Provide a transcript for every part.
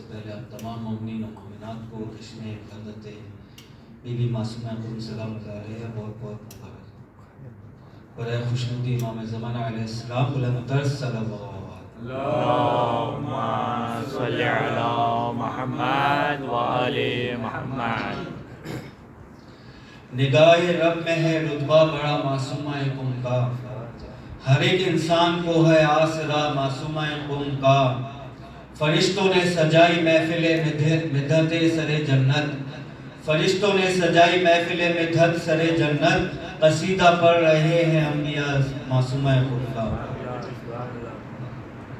سے پہلے آپ تمام مومنین و مومنات کو جشن حضرت بی بی معصومہ سلام علیہ بہت بہت مبارک۔ برائے خوشنودی امام زمانہ علیہ السلام بلند تر صلوات۔ اللہم صلی علی محمد و آل محمد۔ نگاہ رب میں ہے رتبہ بڑا معصومہ قم کا، ہر ایک انسان کو ہے آسرا معصومہ قم کا۔ فرشتوں نے سجائی محفل مدحت سر جنت، فرشتوں نے سجائی محفل مدحت سر جنت، قصیدہ پڑھ رہے ہیں انبیاء معصومہ قم کا۔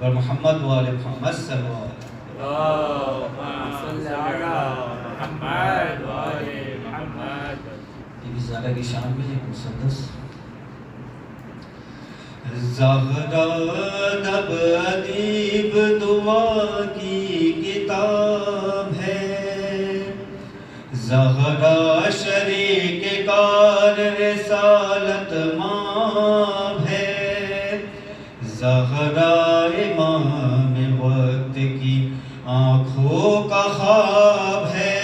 اور محمد و آل محمد صلی اللہ علیہ اللہم صلی علی محمد و آل محمد۔ یہ بھی زیادہ کی شان میں ایک مسدس زہرا دب ادیب دعا کی کتاب ہے، زہرا شریک کار رسالت ماں ہے، زہرا امام وقت کی آنکھوں کا خواب ہے،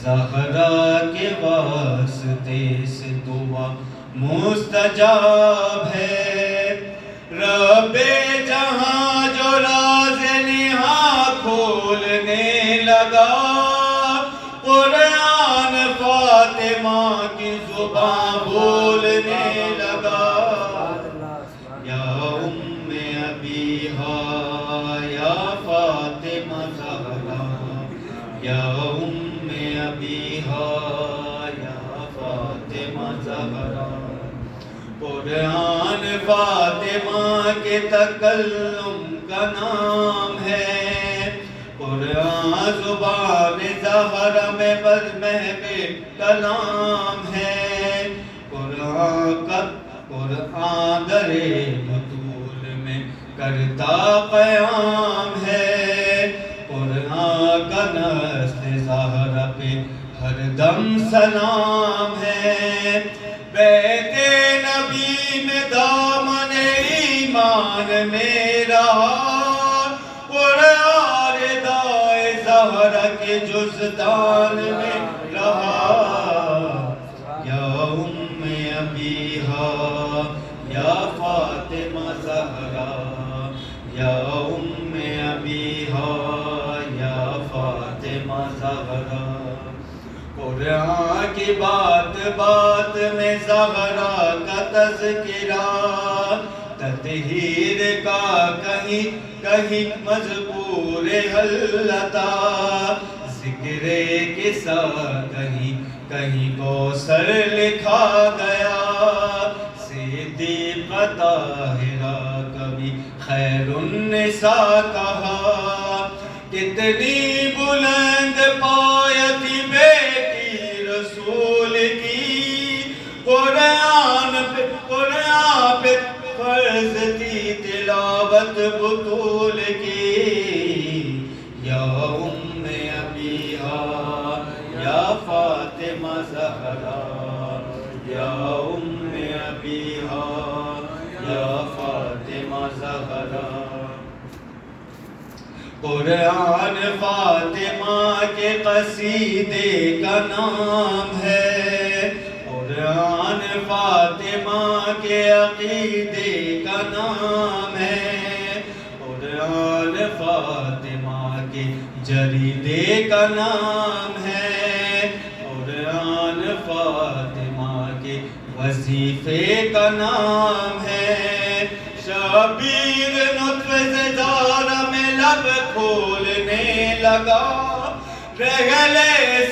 زہرا کے واسطے سے دعا مستجاب ہے، رب جہاں جو راز نہاں کھولنے لگا، قرآن فاطمہ کی زبان بولنے لگا، یا ام ابیہا یا فاطمہ زہرا، یا ام ابیہا یا فاطمہ زہرا۔ قرآن فاطمہ کے تکلم کا نام ہے، قرآن زبان زہرا میں محب کلام ہے، قرآن در بطول میں کرتا قیام ہے، قرآن کا نسل زہرا پہ ہر دم سلام ہے، بیت نبی میں دامن ایمان میں رہا، قرآن ردائے زہرا کے جزدان میں رہا، یا ام ابیہا یا فاطمہ زہرا، یا ام ابیہا یا فاطمہ زہرا۔ قرآن کی بات بات میں زہرا کا تذکرہ، تطہیر کا کہیں کہیں مذکور حلتا، ذکر قصہ کہیں کہیں کوثر لکھا گیا، صدیق طاہرہ کبھی خیر النساء کہا، کتنی بلند پایت بیٹی رسول کی، قرآن پہ فرض تھی تلاوت بطول کی، یا ام ابیہا یا فاطمہ زہرا، یا ام ابیہا یا فاطمہ زہرا۔ قرآن فاطمہ کے قصیدے کا نام ہے، قرآن فاطمہ کے عقیدے کا نام ہے، قرآن فاطمہ کے جریدے کا نام ہے، قرآن فاطمہ کے وظیفے کا نام ہے، شبیر نطف زہرا میں لب کھولنے لگا، رحلِ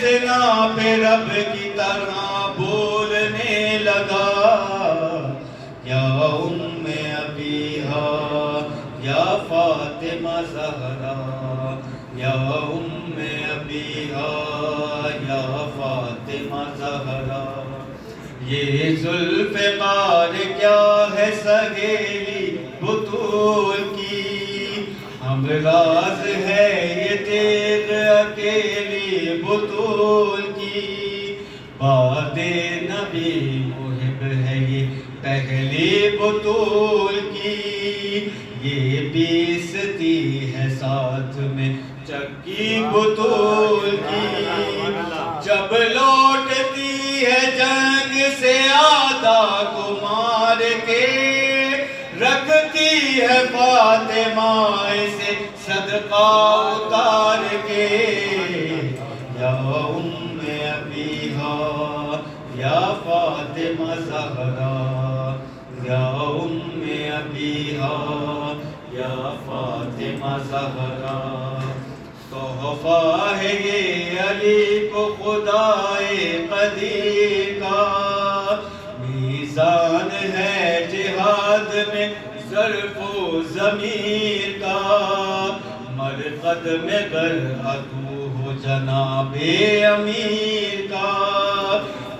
سنا پہ رب کی طرح بولنے لگا، یا ام ابیہا یا فاطمہ زہرا، یا ام ابیہا یا فاطمہ زہرا۔ یہ ذوالفقار کیا ہے سہیلی بطول کی، ہم راز ہے یہ تیغ اکیلی بطول کی، باد نبی محب ہے یہ پہلی بطول کی، یہ بیستی ہے ساتھ میں چکی بطول کی جب لوٹتی ہے جنگ سے آدھا کو مار کے رکھتی ہے فاطمہ سے صدقہ اتار کے یا ام ابیہا یا فاطمہ زہرا یا ام ابیہا یا فاطمہ زہرا تحفہ ہے یہ علی کو خدائے قدیر کا میزان ہے جہاد میں ظرف و ضمیر کا مرقد میں گر عدو ہو جناب امیر کا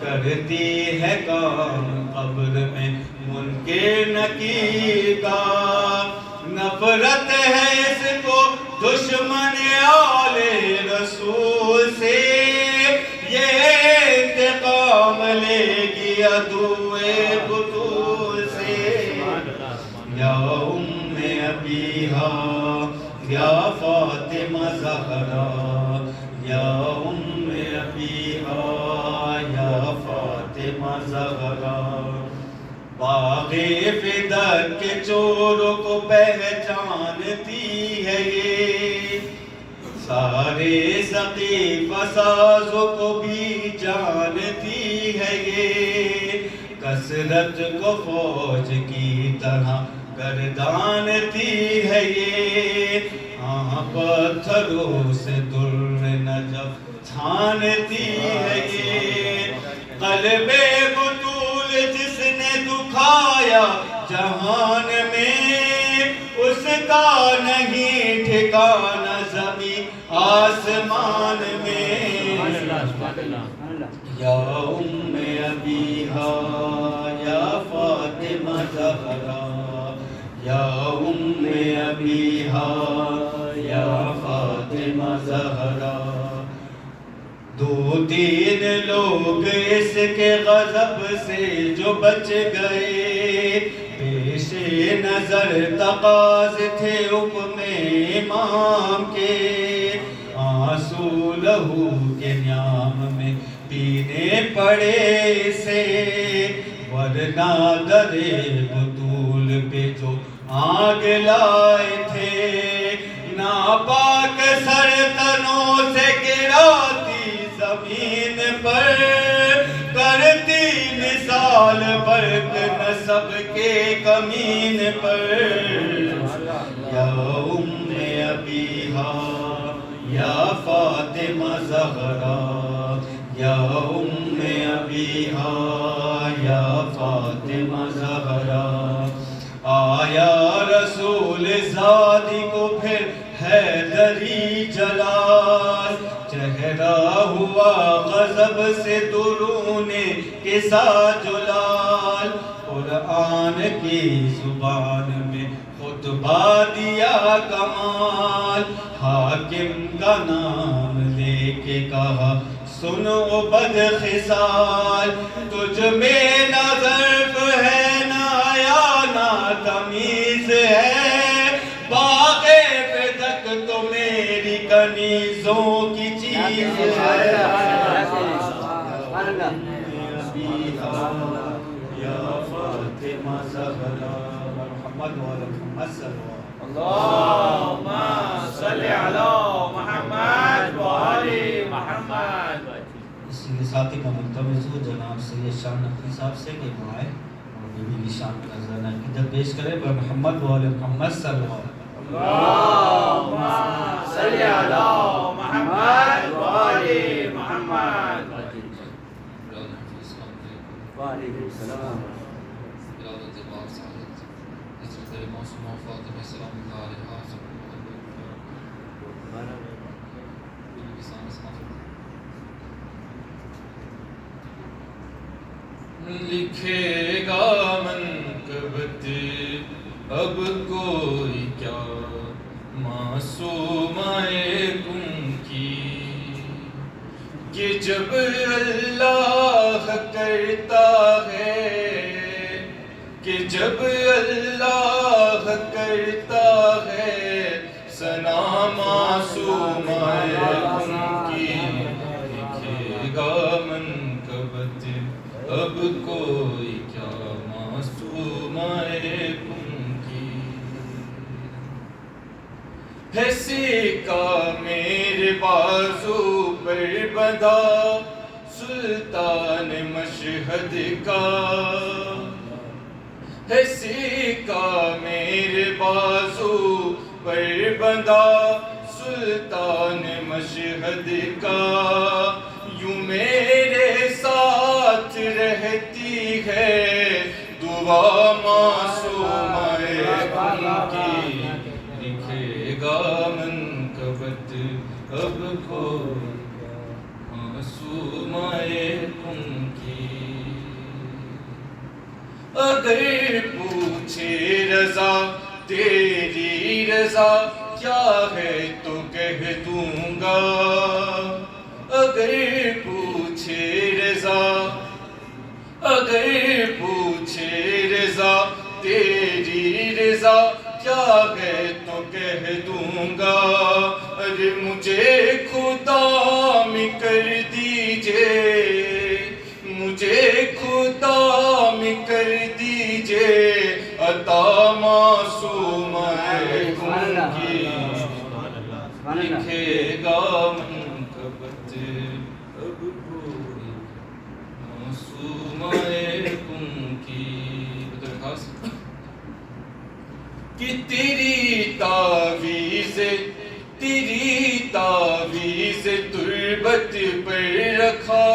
کرتی ہے کام قبر میں منکر نکیر کا نفرت ہے اس کو دشمن آل رسول سے یہ انتقام لے گی عدو بطول سے یا ام ابیہا یا فاطمہ زہرا یا ام ابیہا یا فاطمہ زہرا باغ فدق کے چوروں کو پہچانتی ہے یہ سارے ثقیف سازوں کو بھی جانتی ہے یہ کثرت کو فوج کی طرح گردانتی ہے یہ پتھروں سے در نجف چھانتی ہے یہ قلب بطول جس نے دکھایا جہان میں اس کا نہیں ٹھکانہ زمین آسمان میں یا ام ابیہا یا فاطمہ زہرا یا ام ابیہا یا فاطمہ زہرا دو تین لوگ اس کے غضب سے جو بچ گئے پیش نظر تقاضے تھے حکم امام کے آنسو لہو کے نیام میں پینے پڑے سے ورنہ در بطول پہ جو آگ لائے تھے ناپاک سر تنوں سے گراتی زمین پر کرتی مثال برق نسب کے کمین پر یا ام ابیہا یا فاطمہ زہرا یا ام ابیہا یا فاطمہ زہرا آیا رسول زادی کو پھر حیدری جلال چہرہ ہوا غضب سے درونے کے ساتھ جلال قرآن کی زبان میں خطبہ دیا کمال حاکم کا نام لے کے کہا سنو بد خصال تجھ میں نہ ظرف ہے نہ حیا نہ تمیز ہے باغ فدق تو میری کنیزوں کی چیز ہے یا فاطمہ زہرا محمد وعلی محمد صلی اللہم صلی علی محمد وعلی محمد. اس لیے ساتھی کا ملتمس ہو جناب سید شاہ نقوی صاحب سے کہ وہ آئے اور بیوی کی شان کا نذرانہ عقیدت پیش کرے بر محمد وعلی محمد صلی اللہ علیہ وسلم. اللہم صلی علی محمد وعلی محمد. وعلیکم السلام. لکھے گا منقبت اب کوئی کیا معصومائے تم کی کہ جب اللہ کرتا ہے کہ جب اللہ کرتا ہے ثنا معصوم ہے سکہ میرے بازو پر بندھا سلطان مشہد کا، ہے سکہ میرے بازو پر بندھا سلطان مشہد کا، یوں میرے ساتھ رہتی ہے دعا معصومہ کن کی، لکھے گا منقبت اب کوئی معصومہ کن کی۔ اگر پوچھے رضا تیری رضا کیا ہے تو کہہ دوں گا، اگر پوچھے رضا، اگر پوچھے رضا تیری رضا کیا ہے تو کہہ دوں گا، ارے مجھے خدا میں کر دیجئے، مجھے خدا میں کر دیجئے عطا معصومہ کن کی، لکھے گا منقبت اب کوئی معصومہ کن کی۔ خاص کہ تیری تعویذ تربت پر رکھا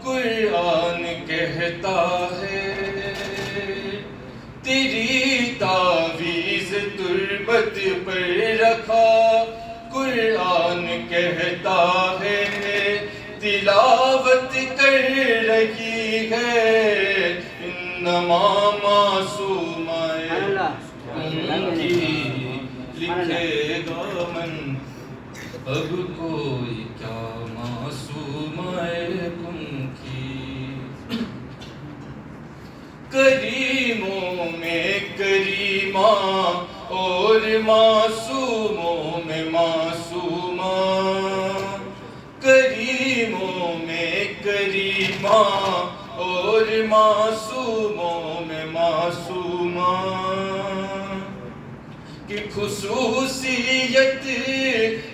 قرآن کہتا ہے، تیری تعویذ تربت پر رکھا قرآن کہتا ہے، تلاوت کر رہی ہے انما معصومہ کن کی، لکھے گا من اب کوئی کیا معصومہ کن کی۔ کریموں میں کریمہ اور معصوموں میں معصومہ، کریموں میں کریمہ اور معصوموں میں معصومہ، کہ خصوصیت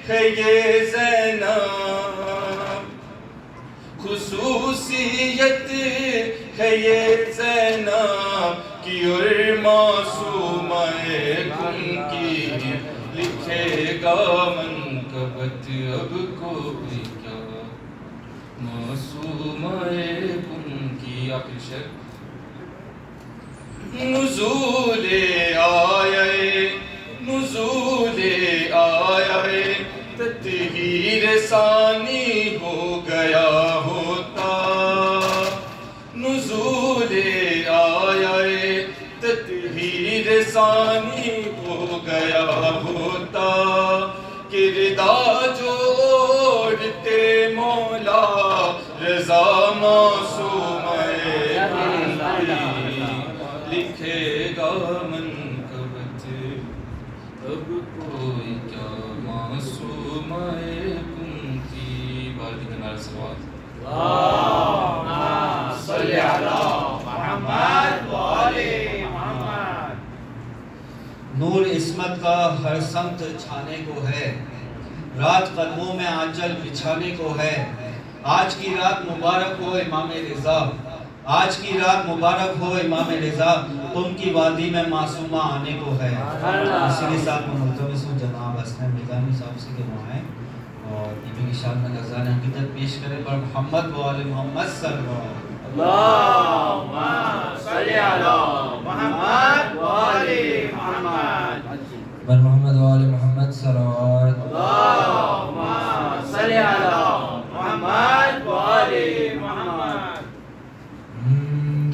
ہے یہ زینب، خصوصیت ہے یہ زینب کی اور معصومہ کن کی، لکھے گا منقبت اب کوئی کیا معصومہ کن کی۔ آخری شعر نزول آئے تطہیر ثانی ہو گیا ہوتا، نزول آئے تطہیر ثانی ہو گیا ہوتا، کردہ جوڑتے مولا رضا معصومہ کن کی، لکھے گا منقبت اب کوئی کیا معصومہ کن کی۔ بارک کنار سوال اللہم صلی علی محمد و آل محمد۔ نور عصمت کا ہر سمت چھانے کو ہے، رات قدموں میں آنچل بچھانے کو ہے، آج کی رات مبارک ہو امام رضا، آج کی رات مبارک ہو امام رضا، تم کی وادی میں معصومہ آنے کو ہے۔ اسی کے ساتھ میں ملتمس ہوں جناب حسن میدانی صاحب سے کہ وہ آئیں اور عیدی کی شان میں نذرانِ عقیدت پیش کریں پر محمد و آل محمد صلی اللہ علیہ وسلم۔ اللہم صلی علی محمد و آل محمد، بر محمد و آل محمد صلوات۔ اللہم صلی علی محمد و آل محمد۔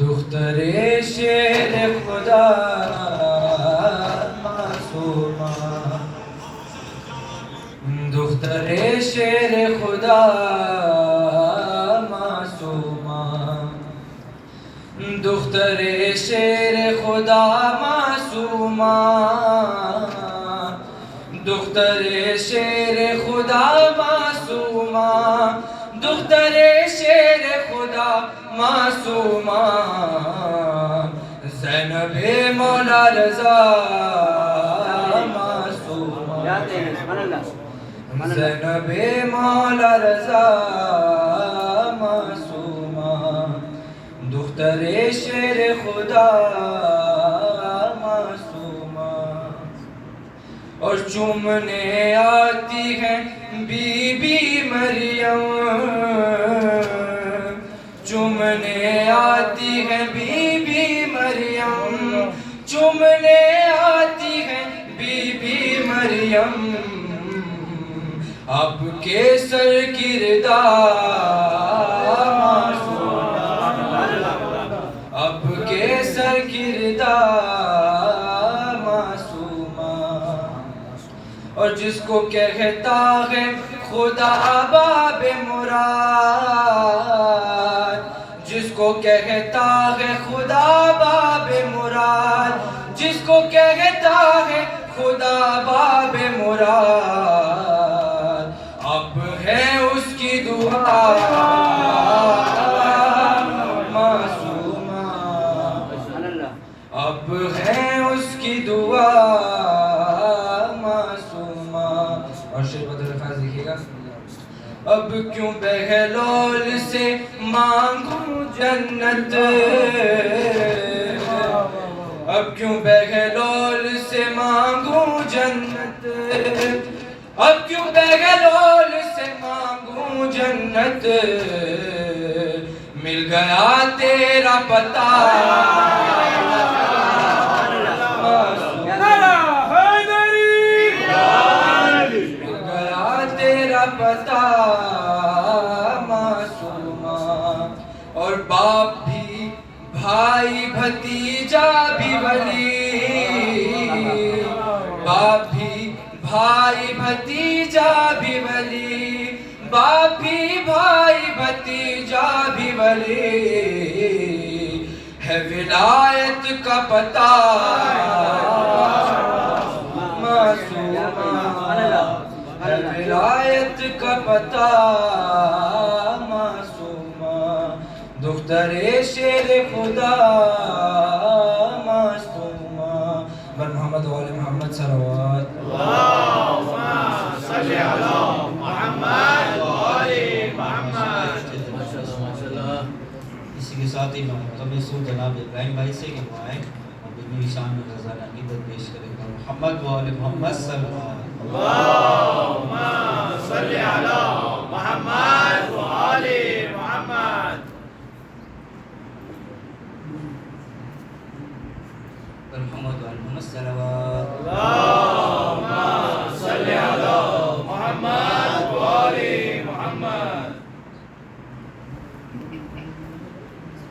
دختر شیر خدا معصومہ، دختر شیر خدا معصومہ، دختر شیر خدا معصومہ، دختر شیر خدا معصومہ، دختر شیر خدا معصومہ، زینب مولا رضا معصومہ، جاتے ہیں سبحان اللہ زینب مولا رضا معصومہ دختر شیر خدا معصومہ اور چومنے آتی ہے بی بی مریم چومنے آتی ہے بی بی مریم چومنے آتی ہے بی بی مریم اب کے سر کردہ اب کے سر کردہ معصومہ اور جس کو کہتا ہے خدا باب مراد جس کو کہتا ہے خدا باب مراد جس کو کہتا ہے خدا باب مراد اب ہے اس کی دعا معصومہ اب ہے اس کی دعا معصومہ اور شیر بدر الفاظ دیکھیے گا اب کیوں بہلول سے مانگوں جنت اب کیوں بہلول سے مانگوں جنت اب کیوں بہلول سے مانگوں جنت مل گیا تیرا پتہ مل گیا تیرا پتہ معصومہ اور باپ بھی بھائی بھتیجا بھی ولی باپ بھی بھائی بھتیجا بھی ولی باپ بھی بھائی بھتیجا بھی ولی ہے ولایت کا پتہ معصومہ ہے ولایت کا پتہ معصومہ دختر شیر خدا معصومہ بر محمد و آل محمد صلوات اللہم صلی علی محمد و آل محمد اسی کے ساتھ ہی میں سو جناب ابراہیم بھائی سے کہ وہ آئیں اور بنی شان میں رضا عقیدت پیش کریں گا محمد و آل محمد صلوات اللہم صلی علی محمد و آل محمد محمد و آل محمد صلوات اللہم صلی علی محمد و آل محمد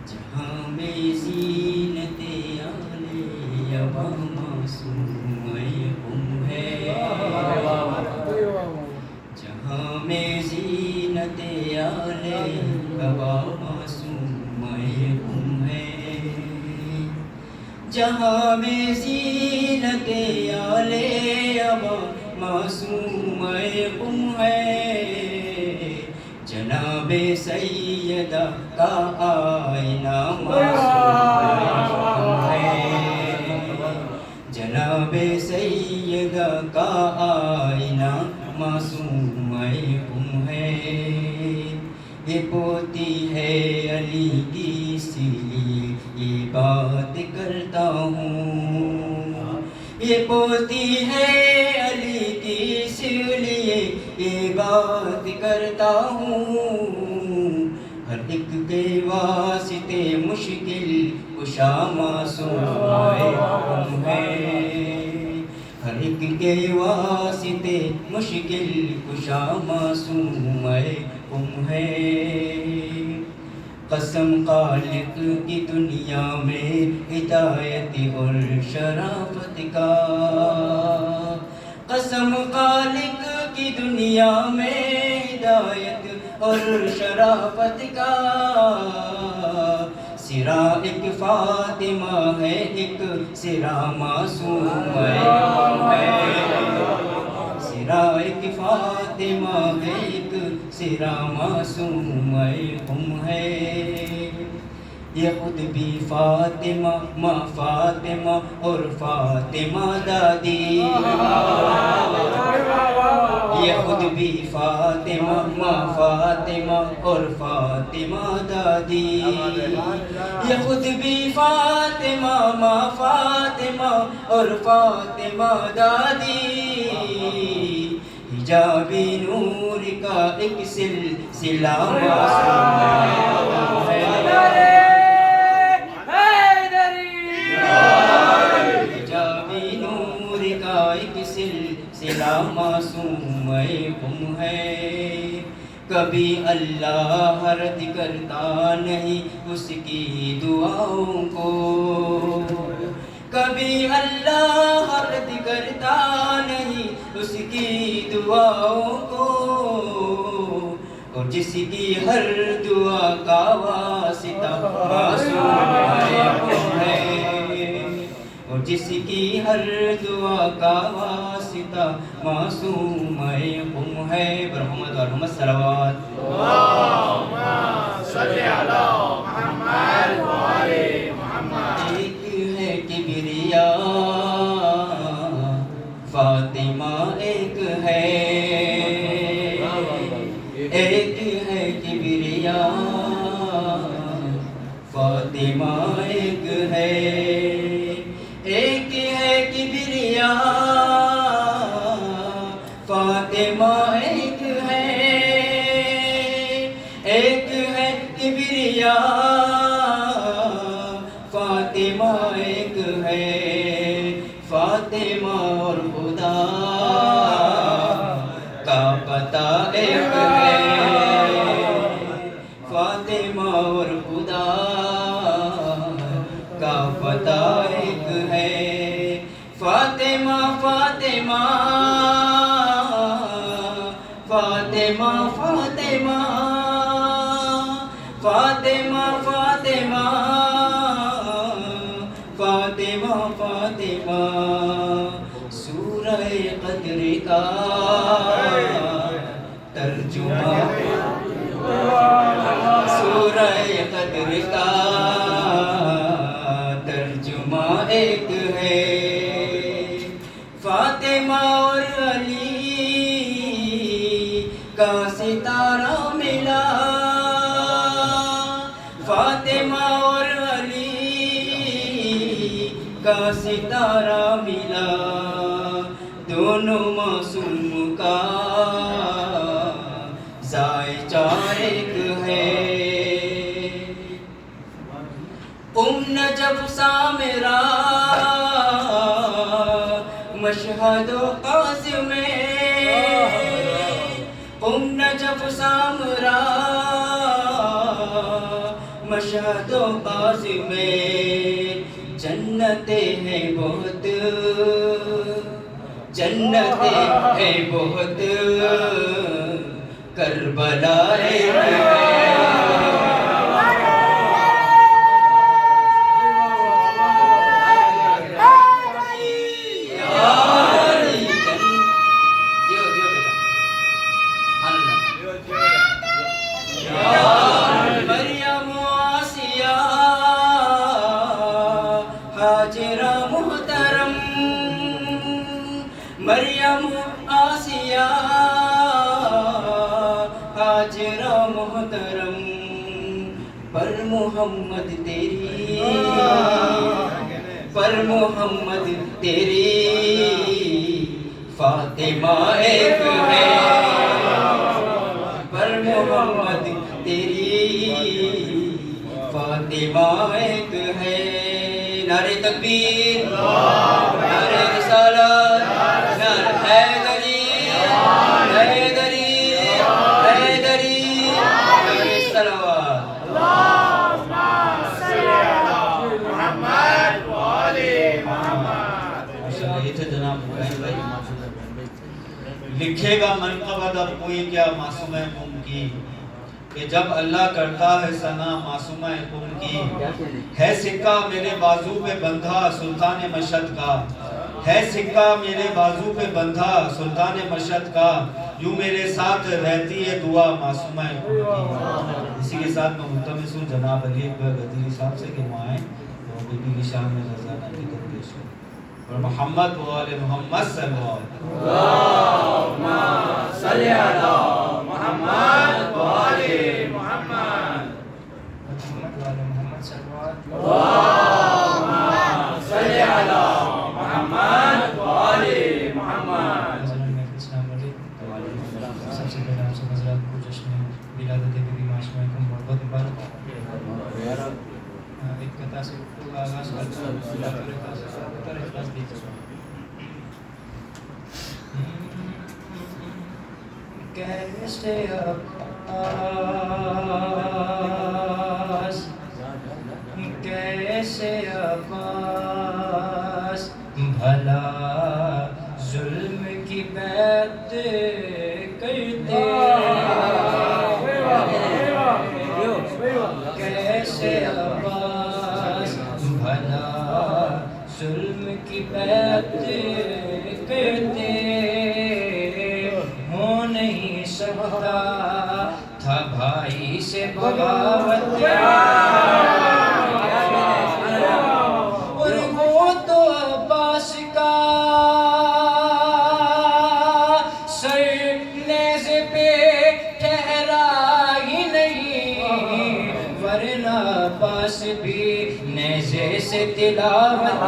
جہاں میں زینت آلِ ابا معصوم ہے جہاں میں زینت آلِ ابا معصوم ہے جہاں میں زینت آلِ ابا معصوم ہے جناب سیدہ کا آئینہ معصوم ہے جناب سیدہ کا آئینہ معصوم ہے یہ پوتی ہے علی کی اسی لیے یہ بات کرتا ہوں یہ پوتی ہے علی کی اسی لیے یہ بات کرتا ہوں ہر ایک کے واسطے مشکل کشا معصوم ہے ہر ایک کے واسطے مشکل کشا معصوم ہے قسم خالق کی دنیا میں ہدایت اور شرافت کا قسم خالق کی دنیا میں ہدایت اور شرافت کا سرا ایک فاطمہ ہے ایک سرا معصوم ہے سرا ایک فاطمہ ہے ایک سرا معصوم ہے یہ خود بھی فاطمہ ماں فاطمہ اور فاطمہ دادی فاطمہ دادی، یہ خود بھی فاطمہ ماں فاطمہ اور فاطمہ دادی، حجابی نور کا ایک سلسلہ معصوم ہے، حجابی نور کا ایک سلسلہ معصوم ہے، کبھی اللہ رد کرتا نہیں اس کی دعاؤں کو، کبھی اللہ رد کرتا نہیں اس کی دعاؤں کو، اور جس کی ہر دعا کا واسطہ معصوم ہے، اور جس کی ہر دعا کا واسطہ معصوم ہے، برحمت و رحمت صلوات۔ اللہم صلی علی محمد و آل محمد۔ ایک ہے کبریا فاطمہ ایک ہے، ایک ہے کبریا فاطمہ ایک ہے، ایک ہے کبریا فاطمہ ایک ہے، ایک ہے کبریا فاطمہ ایک ہے، فاطمہ اور خدا کا پتہ ایک ہے، فاطمہ اور خدا کا پتہ ایک ہے، فاطمہ فاطمہ فاطمہ فاطمہ فاطمہ فاطمہ فاطمہ فاطمہ، سورہ قدر کا ترجمہ، سورہ قدر کا ترجمہ ایک ہے، فاطمہ اور علی کا ستارہ ملا، فاطمہ اور علی کا ستارہ ملا، دونوں معصوم کا ذائقہ ایک ہے، نجف سامرا مشہد و قاسم میں، نجف سامرا مشہد و قاسم میں، جنتیں ہیں بہت، جنتیں ہیں بہت، کربلا ایک ہے، مریم آسیہ ہاجرہ محترم، مریم آسیہ ہاجرہ محترم، پر محمد تیری، پر محمد تیری فاطمہ ایک ہے، پر محمد تیری فاطمہ ایک ہے، نعرہ تکبیر، نعرہ رسالت، نعرہ حیدری، حیدری، حیدری، نعرہ صلوات۔ اللہم صلی علی محمد و آل محمد۔ یہ تھے جناب حسین بھائی، لکھے گا منقبت اب کوئی کیا معصومہ قم کی، کہ جب اللہ کرتا ہے ثنا معصومہ قم کی، ہے سکہ میرے بازو پہ بندھا سلطان مشہد کا، ہے سکہ میرے بازو پہ بندھا سلطان مشہد کا، یوں میرے ساتھ رہتی ہے دعا معصومہ قم کی۔ اسی کے ساتھ میں ملتمس ہوں جناب علی اکبر غدیری صاحب سے کہ وہ آئیں اور بی بی کی شان میں رضانہ کی تدریس ہو، اور محمد و آل محمد صلی اللہ علیہ وسلم۔ اللہم صلی علی محمد و آل محمد۔ کیسے عباس کیسے عباس بھلا ظلم کی بیعت کرتے کیسے عباس بھلا ظلم کی بیعت کرتے ہو نہیں سکتا تھا بھائی سے بغاوت اور وہ تو عباس کا سر نیزے پہ ٹھہرا ہی نہیں ورنہ عباس بھی نیزے سے تلاوت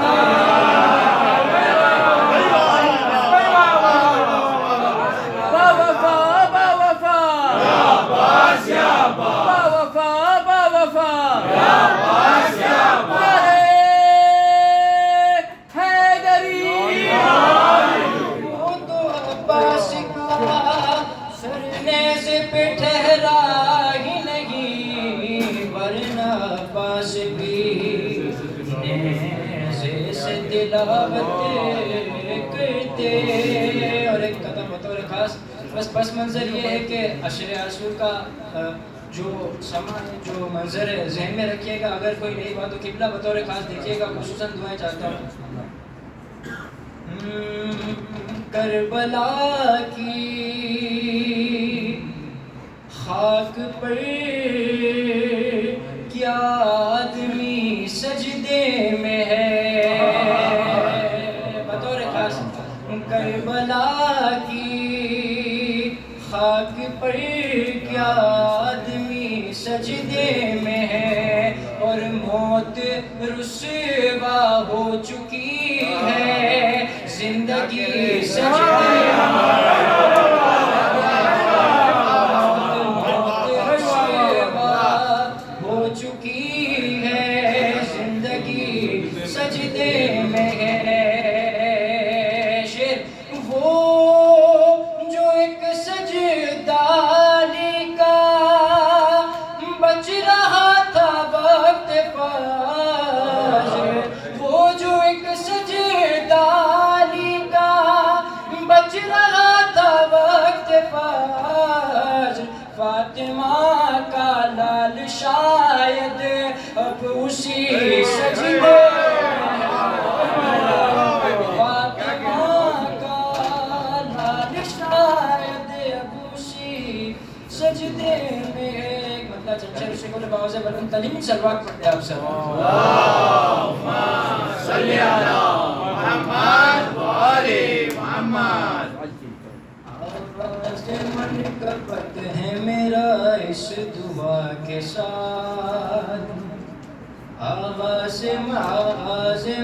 کرتے اور ایک قدم بطور خاص بس پس منظر یہ ہے کہ عشر عاشور کا جو سما ہے جو منظر ہے ذہن میں رکھیے گا اگر کوئی نئی بات تو قبلہ بطور خاص دیکھیے گا خصوصاً دعائیں چاہتا ہوں کربلا کی خاک پر کیا آدمی سجدے میں ہے بطور خاص کربلا کی خاک پر کیا آدمی سجدے میں ہے اور موت رسوا ہو چکی ہے زندگی سجدے ہو چکی ہے زندگی سجدے میں ہے شیر وہ جو ایک سجدالی کا بچ رہا تھا وقت فجر وہ جو ایک سجدالی کا بچ رہا تھا وقت فجر فاطمہ کا لال شاید اب اسی سجدے فاطمہ کا لال شاید اب اسی سجدے میں ایک مطلب چنچل اسے کو لباؤ سے بلند ترین سلوات پڑھتے آپ سب اللہم صلی علی محمد و آل محمد آواز من کبت ہے میرا اس دعا کے ساتھ آواز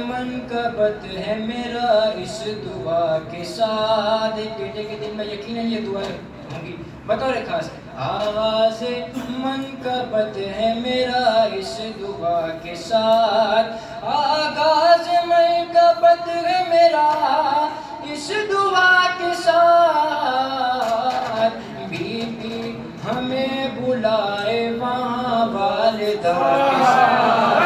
من کبت ہے میرا اس دعا کے ساتھ ایک بیٹے کے دل میں یقیناً یہ دعا ہوں گی بطور خاص آواز من کبت ہے میرا اس دعا کے ساتھ آغاز من کبت ہے میرا اس دعا کے ساتھ بی بی ہمیں بلائے وہاں والدہ کے ساتھ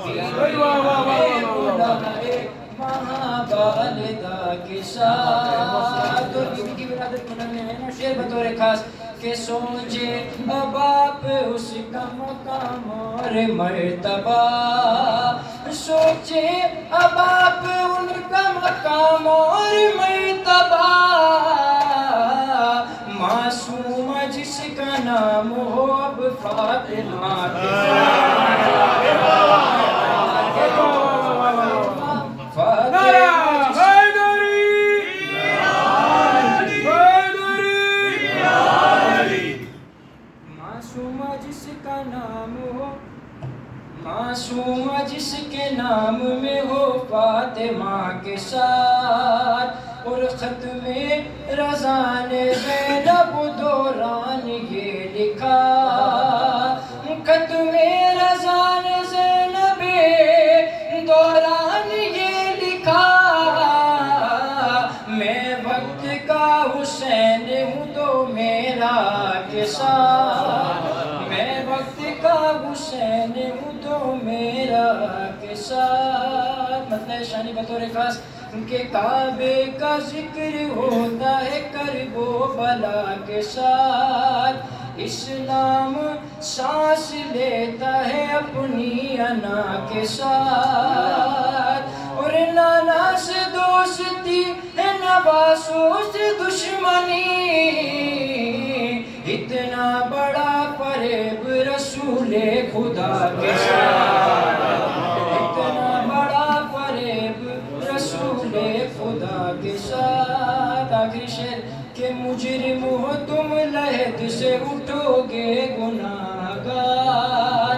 بی بی ہمیں بلائے وہاں والدہ کے ساتھ اور بی بی کی ولادت کو نام ہے شعر بطور خاص کہ سوچے اب آپ اس کا مقام اور مرتبہ سوچے اب آپ ان کا مقام اور مرتبہ معصوم جس کا نام ہو اب فاطمہ کے معصوم جس کے نام میں ہو فاطمہ کے ساتھ اور ختم رضا نے زینب دوران یہ لکھا ختم رضا نے زینب میں وقت کا حسین ہوں تو میرا قصہ، میں وقت کا حسین ہوں تو میرا قصہ، مطلب شانی بطور خاص کہ کعبے کا ذکر ہوتا ہے کرب و بلا کے ساتھ، اسلام سانس لیتا ہے اپنی انا کے ساتھ، اور نانا سے دوستی ہے نواسوں سے دشمنی، اتنا بڑا فریب رسول خدا کے ساتھ، اتنا بڑا فریب رسول خدا کے ساتھ۔ آخری شعر کہ مجرم ہو تم لحد سے اٹھو گے گناہگار،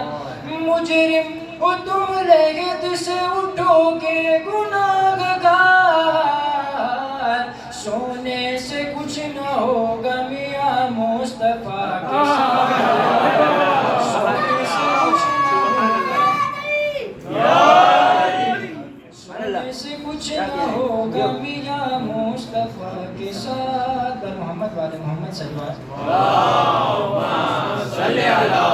مجرم ہو تم لحد سے اٹھو گے گناہگار، سونے سے کچھ نہ ہوگا میاں مصطفیٰ کے ساتھ، سونے سے کچھ نہ ہوگا، سونے سے کچھ نہ ہوگا میاں مصطفیٰ کے ساتھ۔ در محمد وآل محمد صلی اللہ صلی علی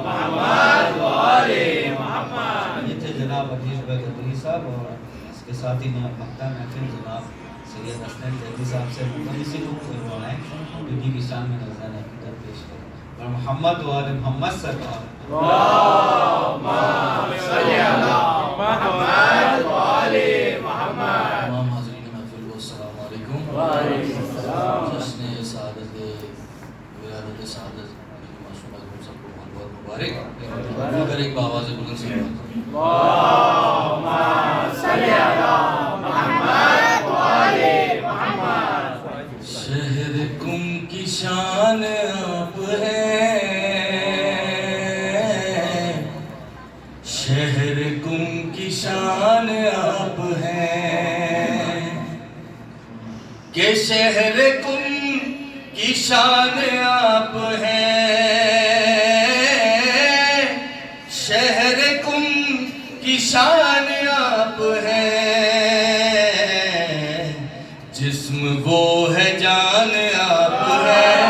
محمد وآل محمد۔ یہ تھے جناب عزیز بھائی قدری صاحب، اور اس کے ساتھ ہی مقطع محفل جناب سید حسنین زیدی صاحب سے اسی کو فرمائیں بیٹی کی شان میں نظرانہ حقیقت پیش کریں، اور محمد وآل محمد سرکار اللہم صلی علی محمد وآل محمد۔ تمام حاضرین محفل کو السلام علیکم۔ وعلیکم السلام۔ جشن سعادت ولادت سعادت معصومہ کو سب کو بہت بہت مبارک، اگر ایک بآواز بلند سے اللہم صلی علی محمد وآل محمد۔ شہر کم کی شان آپ ہیں، شہر کم کی شان آپ ہیں، کہ شہر کم کی شان آپ ہیں، شہر کم کی شان آپ ہیں، جسم وہ ہے جان آپ ہیں،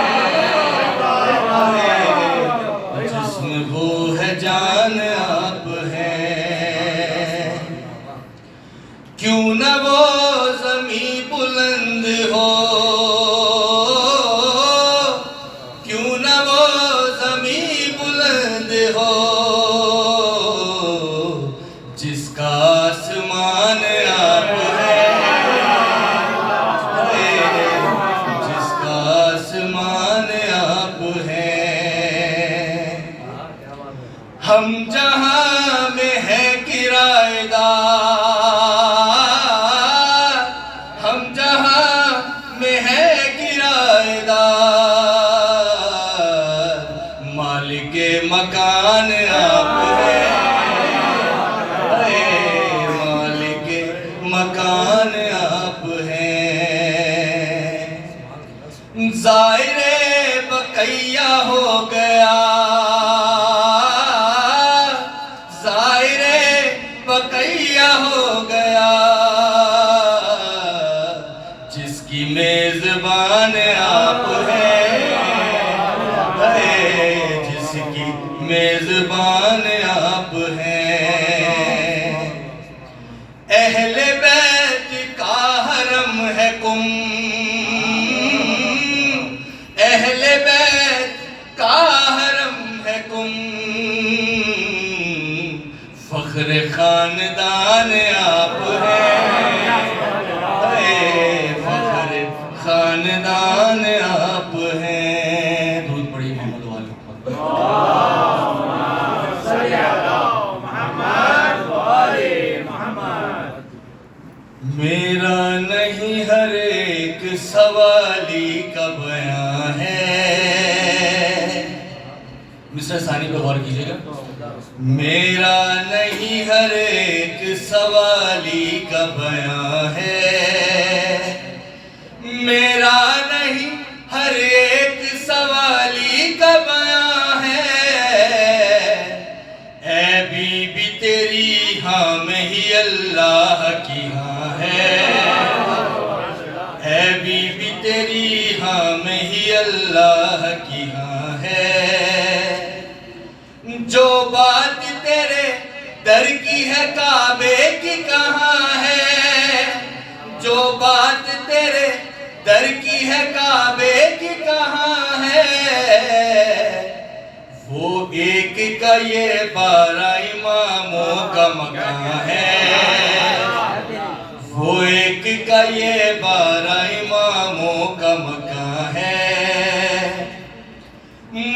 جسم وہ ہے جان آپ ہیں، کیوں نہ وہ زمیں بلند ہو، کیوں نہ وہ زمیں بلند ہو، جس کا آسمان آپ ہے، جس کا آسمان آپ ہے، ہم جہاں میں ہے کرائے دار، ہم جہاں میں ہے کرائے دار، مالک مکان آپ ہے، مالک مکان آپ ہیں، زائر بقیہ ہو گیا، زائر بقیہ ہو گیا، جس کی میزبان آپ ہیں، جس کی میزبان آپ ہیں، اہل بیت کا حرم ہے کم، اہل بیت کا حرم ہے کم، فخر خاندان آپ ہیں، فخر خاندان آپ ہیں، درود پڑھی محمد وآل محمد۔ صلی علی محمد وآل محمد۔ میرا نہیں ہر ایک سوالی کا بیان ہے، مصرع ثانی پہ غور کیجئے گا، میرا نہیں ہر ایک سوالی کا بیان ہے، میرا نہیں ہر ایک سوالی کا بیان ہے، اے بی بی تیری ہاں میں ہی اللہ کی ہاں ہے، اے بیوی تیری ہاں میں ہی اللہ کی ہاں ہے، جو بات تیرے در کی ہے کعبے کی کہاں ہے، جو بات تیرے در کی ہے کعبے کی کہاں ہے، وہ ایک کا یہ 12 اماموں کا مکان ہے، وہ ایک کا یہ 12 اماموں کا مکان ہے،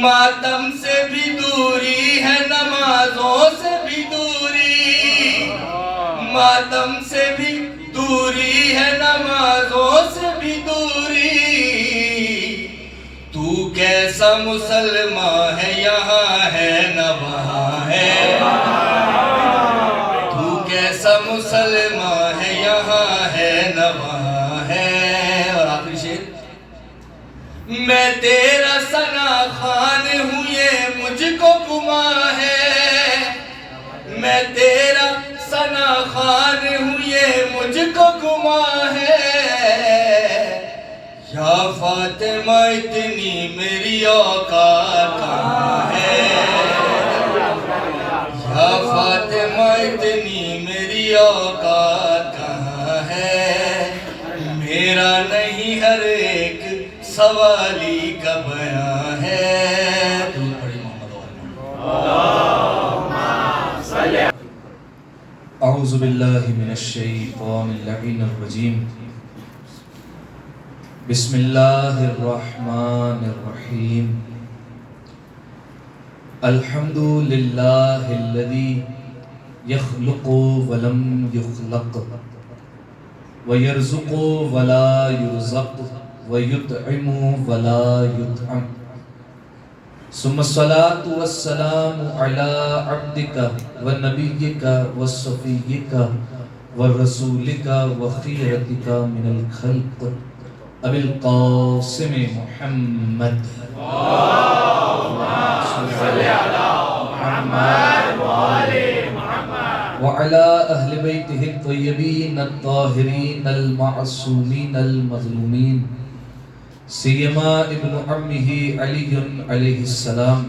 ماتم سے بھی دوری ہے نمازوں سے بھی دوری، ماتم سے بھی دوری ہے نمازوں سے بھی دوری، تو کیسا مسلمان ہے یہاں ہے نہ وہاں ہے، تو کیسا مسلمان ہے یہاں ہے نہ وہاں ہے۔ اور آخری شعر، میں تیرا ثنا خوان ہوں یہ مجھ کو گماں ہے، میں تیرا ثنا خوان ہوں یہ مجھ کو گماں ہے، یا فاطمہ اتنی میری اوقات کہاں ہے، یا فاطمہ اتنی میری اوقات کہاں ہے، میرا نہیں ہر ایک سوالی کا بیان ہے۔ تو پڑھی اعوذ باللہ من الشیطان اللعین الرجیم، بسم اللہ الرحمن الرحیم، الحمد للہ الذی یخلق ولم یخلق ویرزق ولا یرزق ویطعم ولا یطعم، ثم الصلاة والسلام على عبدك ونبيك وصفيك ورسولك وخيرتك من الخلق أبي القاسم محمد وعلى أهل بيته الطيبين الطاهرين المعصومين المظلومين، سيما ابن عمه علي عليه السلام،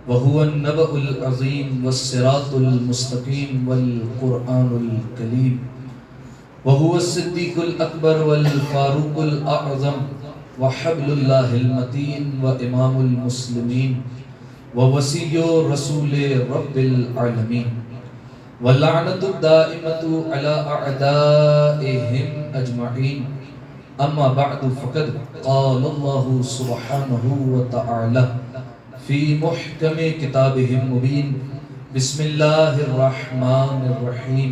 وهو النبأ العظيم والصراط المستقيم والقرآن الكريم، وهو الصديق الأكبر والفاروق الأعظم، وحبل الله المتين وإمام المسلمين، ووصي رسول رب العالمين، واللعنة الدائمة على أعدائهم أجمعين، أما بعد فقد قال الله سبحانه وتعالى في محكم كتابه المبين، بسم الله الرحمن الرحيم،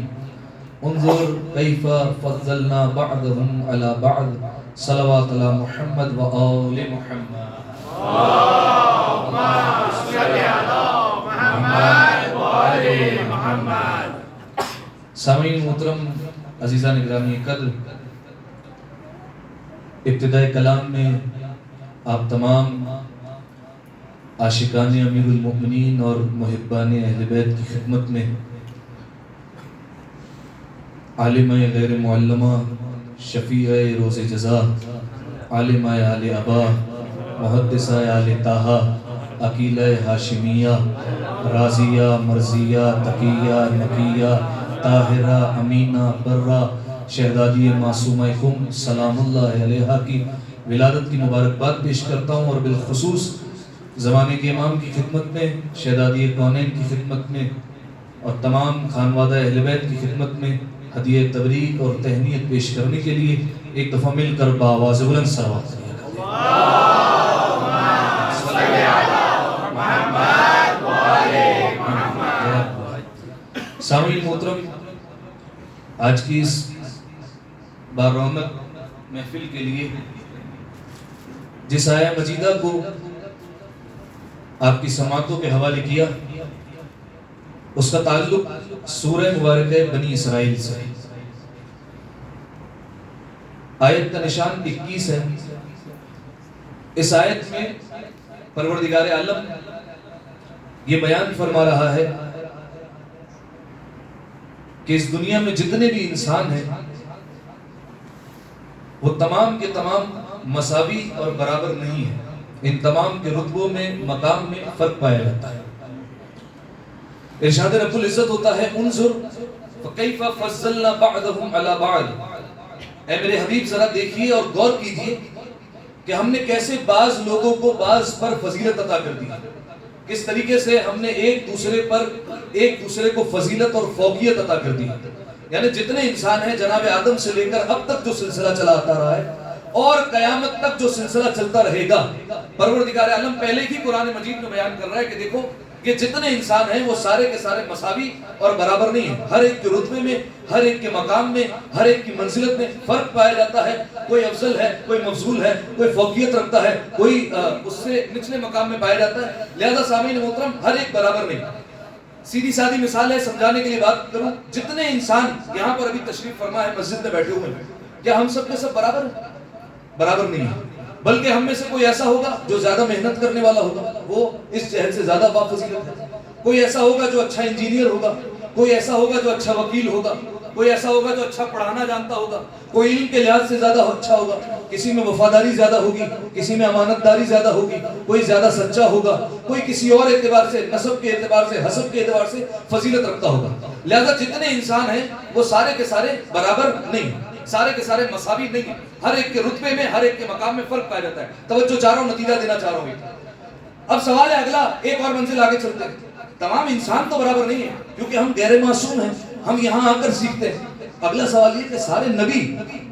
انظر كيف فضلنا بعضهم على بعض، صلوات على محمد وآل محمد۔ اللهم صل على محمد وآل محمد۔ سامعین محترم، عزیزان گرامی قدر، ابتدائی کلام میں آپ تمام عاشقان امیر المؤمنین اور محبان اہل بیت کی خدمت میں عالمہ غیر معلمہ، شفیع روز جزا، عالمہ آل ابا، محدثہ آل طٰہٰ، عقیلہ ہاشمیہ، رازیہ، مرضیہ، تقیہ، نقیہ، طاہرہ، امینہ، برہ، شہزادی معصومہ قم سلام اللہ علیہا کی ولادت کی مبارکباد پیش کرتا ہوں، اور بالخصوص زمانے کے امام کی خدمت میں، شہزادی کونین کی خدمت میں، اور تمام خانوادہ اہل بیت کی خدمت میں ہدیہ تبریک اور تہنیت پیش کرنے کے لیے ایک دفعہ مل کر بآواز بلند صلوات کریے۔ سامعین محترم، آج کی اس بارونق محفل کے لیے جس آیہ مجیدہ کو آپ کی سماعتوں کے حوالے کیا، اس کا تعلق سورہ مبارکہ بنی اسرائیل سے۔ آیت کا نشان 21 ہے۔ اس آیت میں پروردگار عالم یہ بیان فرما رہا ہے کہ اس دنیا میں جتنے بھی انسان ہیں وہ تمام کے تمام مساوی اور برابر نہیں ہیں. ان تمام کے رتبوں میں مقام میں فرق پایا جاتا ہے. ارشاد رب العزت ہوتا ہے انظر فکیف فضلنا بعضهم علی بعض. اے میرے حبیب ذرا دیکھیے اور غور کیجئے کہ ہم نے کیسے بعض لوگوں کو بعض پر فضیلت عطا کر دی. کس طریقے سے ہم نے ایک دوسرے کو فضیلت اور فوقیت عطا کر دی. یعنی جتنے انسان ہیں جناب آدم سے لے کر اب تک جو سلسلہ چلا آتا رہا ہے اور قیامت تک جو سلسلہ چلتا رہے گا، پروردگار عالم پہلے ہی قرآن مجید میں بیان کر رہا ہے کہ دیکھو کہ جتنے انسان ہیں وہ سارے کے سارے مساوی اور برابر نہیں ہیں. ہر ایک کے رتبے میں، ہر ایک کے مقام میں، ہر ایک کی منزلت میں فرق پایا جاتا ہے. کوئی افضل ہے، کوئی مفضول ہے، کوئی فوقیت رکھتا ہے، کوئی اس سے نچلے مقام میں پایا جاتا ہے. لہذا سامعین محترم ہر ایک برابر نہیں. سیدھی سادھی مثال ہے سمجھانے کے لیے بات کروں. جتنے انسان یہاں پر ابھی تشریف فرما ہے مسجد میں بیٹھے ہوئے ہیں، کیا ہم سب کے سب برابر ہیں؟ برابر نہیں ہے. بلکہ ہم میں سے کوئی ایسا ہوگا جو زیادہ محنت کرنے والا ہوگا، وہ اس جہل سے زیادہ بافضیلت ہے. کوئی ایسا ہوگا جو اچھا انجینئر ہوگا، کوئی ایسا ہوگا جو اچھا وکیل ہوگا، کوئی ایسا ہوگا جو اچھا پڑھانا جانتا ہوگا، کوئی علم کے لحاظ سے زیادہ اچھا ہوگا، کسی میں وفاداری زیادہ ہوگی، کسی میں امانت داری زیادہ ہوگی، کوئی زیادہ سچا ہوگا، کوئی کسی اور اعتبار سے، نسب کے اعتبار سے، حسب کے اعتبار سے فضیلت رکھتا ہوگا. لہذا جتنے انسان ہیں وہ سارے کے سارے برابر نہیں، سارے کے سارے مساوی نہیں ہیں. ہر ایک کے رتبے میں، ہر ایک کے مقام میں فرق پایا جاتا ہے. توجہ چاہ رہا ہوں، نتیجہ دینا چاہ رہا ہوں. اب سوال ہے اگلا، ایک اور منزل آگے چلتے ہیں. تمام انسان تو برابر نہیں ہے کیونکہ ہم غیر معصوم ہیں، ہم یہاں آ کر سیکھتے ہیں. اگلا سوال یہ کہ سارے نبی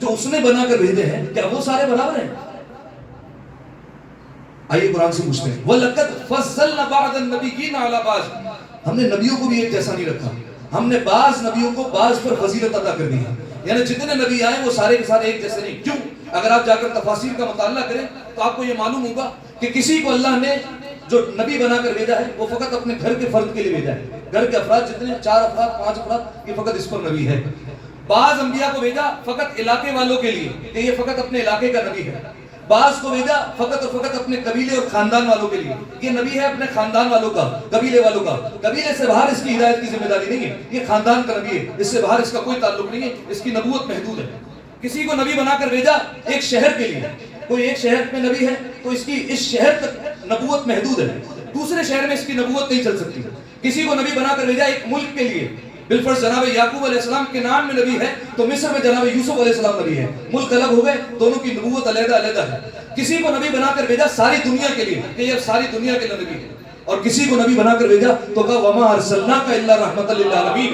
جو اس نے بنا کر بھیجے ہیں کیا وہ سارے برابر ہیں؟ آئیے قرآن سے پوچھتے ہیں. وَلَقَدْ فَضَّلْنَا بَعْضَ النَّبِيِّينَ عَلَى بَعْضٍ. ہم نے نبیوں کو بھی ایک جیسا نہیں رکھا، ہم نے بعض نبیوں کو بعض پر فضیلت عطا کر دی ہے. یعنی جتنے نبی آئے وہ سارے کے سارے ایک جیسے نہیں. کیوں؟ اگر آپ جا کر تفاسیر کا مطالعہ کریں تو آپ کو یہ معلوم ہوگا کہ کسی کو اللہ نے جو نبی بنا کر بھیجا ہے وہ فقط اپنے گھر کے فرد کے لیے بھیجا ہے. گھر کے افراد جتنے 4 افراد 5 افراد، یہ فقط اس پر نبی ہے. بعض انبیاء کو بھیجا فقط علاقے والوں کے لیے کہ یہ فقط اپنے علاقے کا نبی ہے. بعض کو بھیجا فقط اور فقط اپنے قبیلے اور خاندان والوں کے لیے، یہ نبی ہے اپنے خاندان والوں کا، قبیلے والوں کا. قبیلے سے باہر اس کی ہدایت کی ذمہ داری نہیں ہے، یہ خاندان کا نبی ہے، اس سے باہر اس کا کوئی تعلق نہیں ہے، اس کی نبوت محدود ہے. کسی کو نبی بنا کر بھیجا ایک شہر کے لیے، کوئی ایک شہر میں نبی ہے تو اس کی اس شہر تک نبوت محدود ہے، دوسرے شہر میں اس کی نبوت نہیں چل سکتی. کسی کو نبی بنا کر بھیجا ایک ملک کے لیے، بالفرض جناب یعقوب علیہ السلام کے نام میں نبی ہے تو مصر میں جناب یوسف علیہ السلام نبی ہے. ملک الگ ہو گئے، دونوں کی نبوت علیحدہ علیحدہ ہے. کسی کو نبی بنا کر بھیجا ساری دنیا کے لیے کہ یہ ساری دنیا کے نبی ہے، اور کسی کو نبی بنا کر بھیجا تو کہا وما ارسلناک الا رحمۃ للعالمین.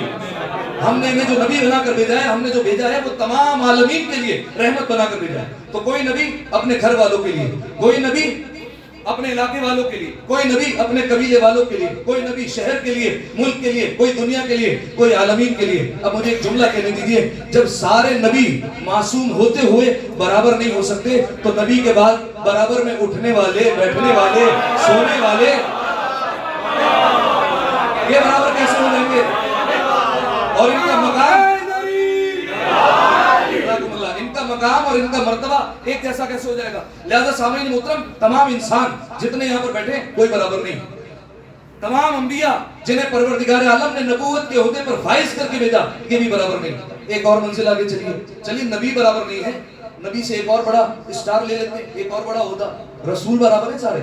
ہم نے انہیں جو نبی بنا کر بھیجا ہے، ہم نے جو بھیجا ہے وہ تمام عالمین کے لیے رحمت بنا کر بھیجا ہے. تو کوئی نبی اپنے گھر والوں کے لیے، کوئی نبی اپنے علاقے والوں کے لیے، کوئی نبی اپنے قبیلے والوں کے لیے، کوئی نبی شہر کے لیے، ملک کے لیے، کوئی دنیا کے لیے، کوئی عالمین کے لیے. اب مجھے ایک جملہ کہنے دیجئے، جب سارے نبی معصوم ہوتے ہوئے برابر نہیں ہو سکتے تو نبی کے بعد برابر میں اٹھنے والے، بیٹھنے والے، سونے والے، یہ برابر کیسے ہو جائیں گے؟ اور ان کا مقام مقام اور ان کا مرتبہ ایک جیسا کیسے ہو جائے گا؟ لہذا سامعین محترم تمام انسان جتنے یہاں پر بیٹھے کوئی برابر نہیں. تمام انبیاء جنہیں پروردگار عالم نے نبوت کے عہدے پر فائز کر کے بھیجا یہ بھی برابر نہیں. ایک اور منزل آگے چلیے نبی برابر نہیں ہے. نبی سے ایک اور بڑا اسٹار لے لیتے ہیں، ایک اور بڑا عہدہ، رسول برابر ہے سارے.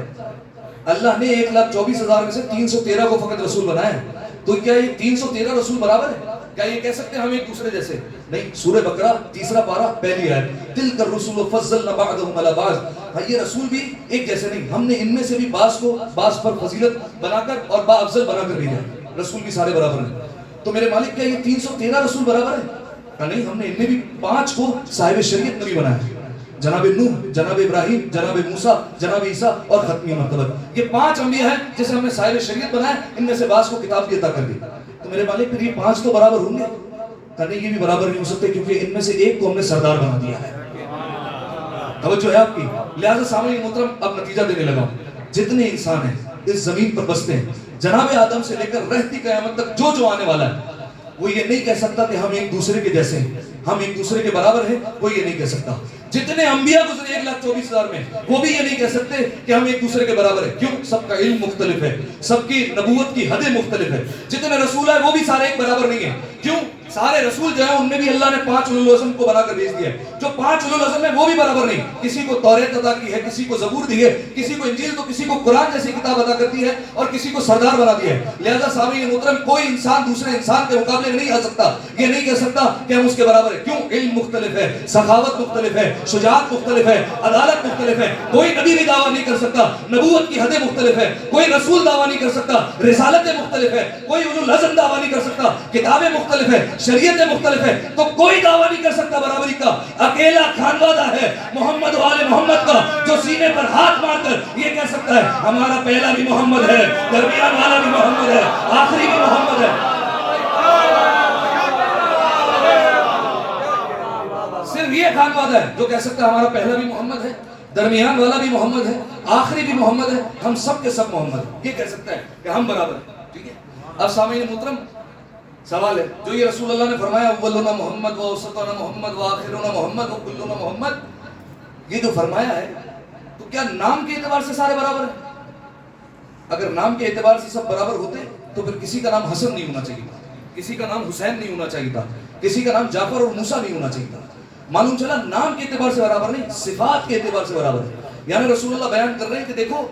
اللہ نے 1,24,000 میں سے 313 کو فقط رسول بنایا ہے. تو کیا یہ 313 رسول برابر ہے؟ کیا یہ کہہ سکتے ہیں ہم ایک دوسرے جیسے؟ نہیں. سورہ بقرہ 3 پارہ پہلی آیت، تلک الرسل فضلنا بعضهم علی بعض. یہ رسول بھی ایک جیسے نہیں، ہم نے ان میں سے بھی بعض کو بعض پر فضیلت بنا کر اور با افضل بنا کر بھیجا. رسول بھی سارے برابر ہیں. تو میرے مالک کیا یہ 313 رسول برابر ہیں؟ نہیں، ہم نے ان میں بھی 5 کو صاحب شریعت نبی بنایا، جناب نوح، جناب ابراہیم، جناب موسیٰ، جناب عیسیٰ اور ختمی مرتبت. یہ 5 انبیاء ہیں جسے ہم نے صاحب شریعت بنایا، ان میں سے بعض کو کتاب بھی عطا کر دی. تو میرے مالک پھر یہ 5 تو برابر ہوں گے؟ نہیں، یہ بھی برابر نہیں ہو سکتے کیونکہ ان میں سے ایک کو ہم نے سردار بنا دیا ہے. توجہ ہے آپ کی؟ لہذا سامعین محترم اب نتیجہ دینے لگا ہوں. جتنے انسان ہیں اس زمین پر بستے ہیں، جناب آدم سے لے کر رہتی قیامت تک جو آنے والا ہے، وہ یہ نہیں کہہ سکتا کہ ہم ایک دوسرے کے جیسے ہیں، ہم ایک دوسرے کے برابر ہیں. وہ یہ نہیں کہہ سکتا. جتنے انبیاء گزرے 1,24,000 میں، وہ بھی یہ نہیں کہہ سکتے کہ ہم ایک دوسرے کے برابر ہیں. کیوں؟ سب کا علم مختلف ہے، سب کی نبوت کی حدیں مختلف ہے. جتنے رسول ہیں وہ بھی سارے ایک برابر نہیں ہیں. کیوں؟ سارے رسول جو ہیں ان میں بھی اللہ نے 5 اولو العزم کو بنا کر بھیج دیا ہے. جو 5 اولو العزم ہیں وہ بھی برابر نہیں. کسی کو توریت عطا کی ہے, کسی کو زبور دی ہے, کسی کو انجیل تو کسی کو قرآن جیسی کتاب عطا کرتی ہے, اور کسی کو سردار بنا دیا ہے. لہذا سامعین محترم, کوئی انسان دوسرے انسان کے مقابلے میں نہیں آ سکتا. یہ نہیں کہہ سکتا کہ ہم اس کے برابر ہیں. کیوں؟ علم مختلف ہے, سخاوت مختلف ہے, شجاعت مختلف ہے, عدالت مختلف ہے. کوئی نبی بھی دعویٰ نہیں کر سکتا, نبوت کی حدیں مختلف ہے. کوئی رسول دعویٰ نہیں کر سکتا, رسالتیں مختلف ہے. کوئی اولو العزم دعویٰ نہیں کر سکتا, کتابیں مختلف ہے, شریعتیں مختلف ہے. تو کوئی دعویٰ نہیں کر سکتا برابری کا. اکیلا خانوادہ ہے محمد و آل محمد کا, جو سینے پر ہاتھ مار کر یہ کہہ سکتا ہے ہمارا پہلا بھی محمد ہے, درمیان والا بھی محمد ہے, آخری بھی محمد ہے. صرف یہ خانوادہ ہے جو کہہ سکتا ہے ہمارا پہلا بھی محمد ہے, درمیان والا بھی محمد ہے, آخری بھی محمد ہے, ہم سب کے سب محمد ہیں. یہ کہہ سکتا ہے کہ ہم برابر ہیں. ٹھیک ہے. اب سامعین محترم, سوال ہے جو یہ رسول اللہ نے فرمایا اولنا محمد و اوسطنا محمد و آخرنا محمد و کلنا محمد, یہ جو فرمایا ہے تو کیا نام کے اعتبار سے سارے برابر ہیں؟ اگر نام کے اعتبار سے سب برابر ہوتے تو پھر کسی کا نام حسن نہیں ہونا چاہیے تھا, کسی کا نام حسین نہیں ہونا چاہیے تھا, کسی کا نام جعفر اور موسیٰ نہیں ہونا چاہیے تھا. معلوم چلا نام کے اعتبار سے برابر نہیں, صفات کے اعتبار سے برابر ہے. یعنی رسول اللہ بیان کر رہے ہیں کہ دیکھو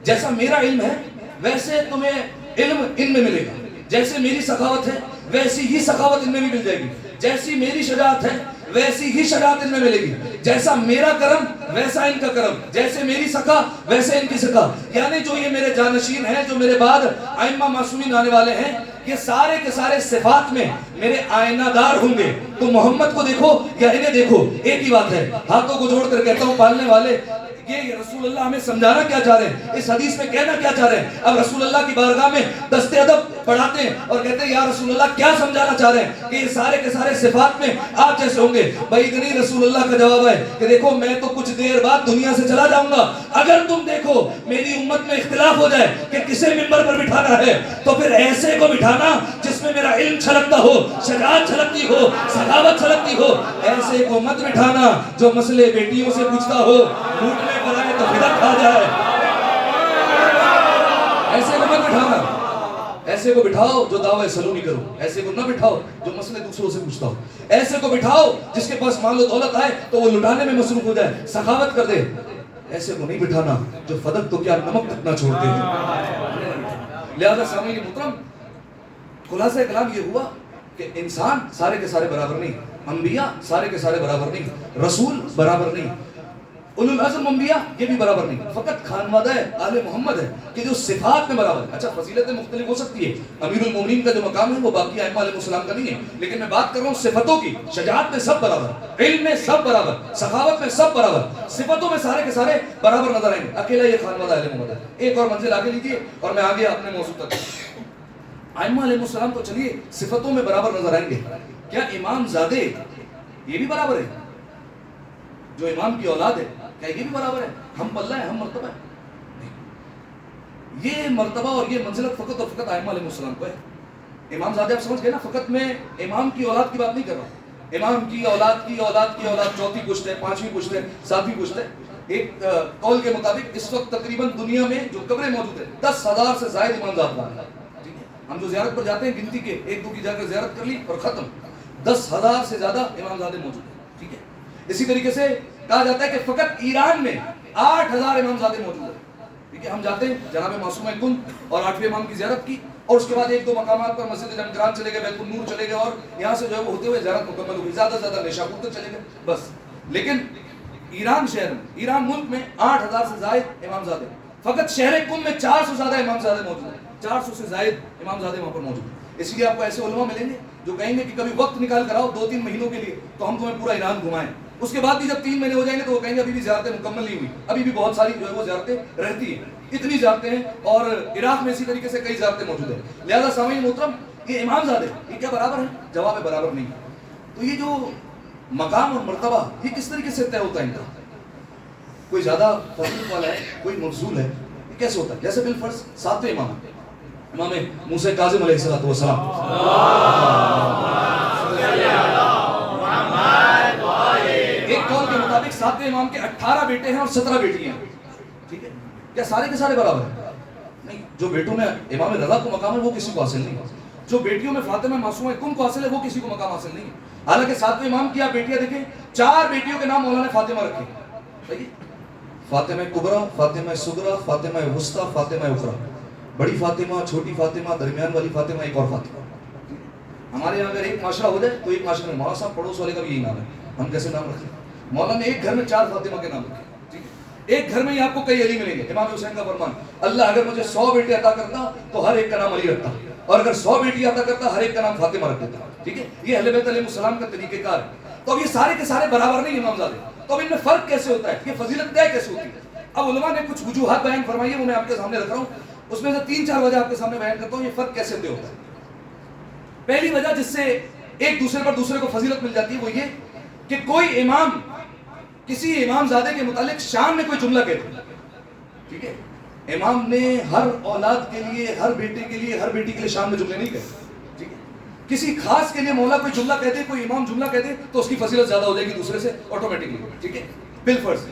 جیسا میرا علم ہے ویسے تمہیں علم ان میں ملے گا, جیسے میری سخاوت ہے ویسی ہی سخاوت ان میں بھی مل جائے گی, جیسی میری شجاعت ہے ویسی ہی شجاعت ان میں ملے گی, جیسا میرا کرم ویسا ان کا کرم, جیسے میری سخا ویسے ان کی سخا. یعنی جو یہ میرے جانشین ہیں, جو میرے بعد ائمہ معصومین آنے والے ہیں, یہ سارے کے سارے صفات میں میرے آئینہ دار ہوں گے. تو محمد کو دیکھو یا انہیں دیکھو ایک ہی بات ہے. ہاتھوں کو جوڑ کر کہتا ہوں پالنے والے, یہ رسول اللہ ہمیں سمجھانا کیا چاہ رہے ہیں, اس حدیث میں کہنا کیا چاہ رہے ہیں. اب رسول اللہ کی بارگاہ میں دست ادب پڑھاتے ہیں اور کہتے ہیں یا رسول اللہ کیا سمجھانا چاہ رہے ہیں کہ یہ سارے کے سارے صفات میں آپ جیسے ہوں گے. بھائی اتنی رسول اللہ کا جواب ہے کہ دیکھو میں تو کچھ دیر بعد دنیا سے چلا جاؤں گا, اگر تم دیکھو میری امت میں اختلاف ہو جائے کہ کسے منبر پر بٹھانا ہے تو پھر ایسے کو بٹھانا جس میں میرا علم چھلکتا ہو, شجاعت چھلکتی ہو, سخاوت چھلکتی ہو. ایسے کو مت بٹھانا جو مسئلے بیٹیوں سے پوچھتا ہو, لوٹنے پر آئے تو فدق کھا جائے. ایسے کو مت بٹھانا. ایسے کو بٹھاؤ جو دعوی سلونی کرو, ایسے کو نہ بٹھاؤ جو مسئلے دوسروں سے پوچھتا ہو. ایسے کو بٹھاؤ جس کے پاس مال و دولت آئے تو وہ لٹانے میں مصروف ہو جائے, سخاوت کر دے. ایسے کو نہیں بٹھانا جو فدق تو کیا نمک تک نہ چھوڑتے ہیں. لہذا سامعین محترم, خلاصہ کلام یہ ہوا کہ انسان سارے کے سارے برابر نہیں, انبیاء سارے کے سارے برابر نہیں, رسول برابر نہیں, اولو العزم انبیاء یہ بھی برابر نہیں. فقط خانوادہ آل محمد ہے کہ جو صفات میں برابر ہے. اچھا فضیلتیں مختلف ہو سکتی ہے, امیر المومنین کا جو مقام ہے وہ باقی ائمہ علیہ السلام کا نہیں ہے, لیکن میں بات کر رہا ہوں صفتوں کی. شجاعت میں سب برابر, علم میں سب برابر, سخاوت میں سب برابر, صفتوں میں سارے کے سارے برابر نظر آئیں گے. اکیلا یہ خانوادہ آل محمد ہے. ایک اور منزل آگے لیجیے اور میں آگے اپنے موضوع تک. ائمہ علیہ السلام تو چلیے صفتوں میں برابر نظر آئیں گے, کیا امام زادے یہ بھی برابر ہے؟ جو امام کی اولاد ہے کیا یہ بھی برابر ہے؟ ہم پلہ ہے, ہم مرتبہ ہے؟ یہ مرتبہ اور یہ منزلت فقط اور فقط ائمہ علیہ السلام کو ہے. امام زادے آپ سمجھ گئے نا, فقط میں امام کی اولاد کی بات نہیں کر رہا ہوں. امام کی اولاد کی اولاد کی اولاد, چوتھی پشت ہے, پانچویں پشت ہے, ساتویں پشت ہے. ایک قول کے مطابق اس وقت تقریباً دنیا میں جو قبریں موجود ہیں 10,000 سے زائد امام زادہ ہیں. ہم جو زیارت پر جاتے ہیں گنتی کے ایک دو کی جا کر زیارت کر لی اور ختم. 10,000 سے زیادہ امام زادے موجود ہیں. ٹھیک ہے. اسی طریقے سے کہا جاتا ہے کہ فقط ایران میں 8,000 امام زادے موجود ہیں. ٹھیک ہے. ہم جاتے ہیں جناب معصومہ کند اور 8ویں امام کی زیارت کی, اور اس کے بعد ایک دو مقامات پر مسجد نمگران چلے گئے, بیت النور چلے گئے, اور یہاں سے جو ہے وہ ہوتے ہوئے زیارت مکمل ہوئی. زیادہ سے زیادہ نیشاپور تک چلے گئے بس. لیکن ایران شہر میں, ایران ملک میں 8,000 سے زائد امام زادے. فقط شہر قم میں 400 سے زیادہ امام زادے موجود ہیں. 400 سے زائد امام زادے وہاں پر موجود ہیں. اس لیے آپ کو ایسے علماء ملیں گے جو کہیں گے کہ کبھی وقت نکال کر آؤ 2-3 مہینوں کے لیے تو ہم تمہیں پورا ایران گھمائیں. اس کے بعد بھی جب 3 مہینے ہو جائیں گے تو وہ کہیں گے ابھی بھی زیارتیں مکمل نہیں ہوئی, ابھی بھی بہت ساری جو ہے وہ زیارتیں رہتی ہیں. اتنی زیارتیں ہیں, اور عراق میں اسی طریقے سے کئی زیارتیں موجود ہیں. لہذا سامعین محترم, یہ امام زادے یہ کیا برابر ہیں؟ جواب برابر نہیں. تو یہ جو مقام اور مرتبہ یہ کس طریقے سے طے ہوتا ہے ان کا؟ کوئی زیادہ فضیلت والا ہے, کوئی مفضول ہے, یہ کیسے ہوتا ہے؟ جیسے بالفرض 7ویں امام موسیٰ کاظم علیہ السلام, ایک قول کے مطابق 7ویں امام کے 18 بیٹے ہیں اور 17 بیٹی ہیں. ٹھیک ہے. کیا سارے کے سارے برابر ہیں؟ نہیں. جو بیٹوں میں امام رضا کو مقام ہے وہ کسی کو حاصل نہیں. جو بیٹیوں میں فاطمہ معصومہ کم کو حاصل ہے وہ کسی کو مقام حاصل نہیں ہے. حالانکہ ساتویں امام کی آپ بیٹیاں دیکھیں, 4 بیٹیوں کے نام مولانا نے فاطمہ رکھے. فاطمہ کبریٰ, فاطمہ صغریٰ, فاطمہ وسطیٰ, فاطمہ اخریٰ. بڑی فاطمہ, چھوٹی فاطمہ, درمیان والی فاطمہ, ایک اور فاطمہ. ہمارے یہاں اگر ایک معاشرہ ہو جائے تو ایک معاشرے میں مولانا صاحب پڑوس والے کا بھی یہی نام ہے. ہم کیسے نام رکھیں؟ مولانا نے ایک گھر میں 4 فاطمہ کے نام رکھے. ایک گھر میں ہی آپ کو کئی علی ملیں گے. امام حسین کا فرمان, اللہ اگر مجھے 100 بیٹے عطا کرتا تو ہر ایک کا نام علی رکھتا, اور اگر 100 بیٹی عطا کرتا ہر ایک کا نام فاطمہ رکھ دیتا. ٹھیک ہے, یہ اہل بیت علیہ السلام کا طریقہ کار ہے. تو اب یہ سارے کے سارے برابر نہیں امامزادے, تو اب ان میں فرق کیسے ہوتا ہے, یہ فضیلت طے کیسے ہوتی ہے؟ اب علماء نے کچھ وجوہات بیان فرمائی ہے, وہ میں آپ کے سامنے رکھ رہا ہوں. اس میں سے 3-4 وجہ آپ کے سامنے بیان کرتا ہوں, یہ فرق کیسے طے ہوتا ہے. پہلی وجہ جس سے ایک دوسرے پر دوسرے کو فضیلت مل جاتی ہے وہ یہ کہ کوئی امام کسی امام زادے کے متعلق شان میں کوئی جملہ کہتے ہیں. ٹھیک ہے, امام نے ہر اولاد کے لیے, ہر بیٹے کے لیے, ہر بیٹی کے لیے شان میں جملے نہیں کہتے. ٹھیک ہے, کسی خاص کے لیے مولا کوئی جملہ کہتے, کوئی امام جملہ کہتے تو اس کی فضیلت زیادہ ہو جائے گی دوسرے سے آٹومیٹکلی. ٹھیک ہے, بالفرض.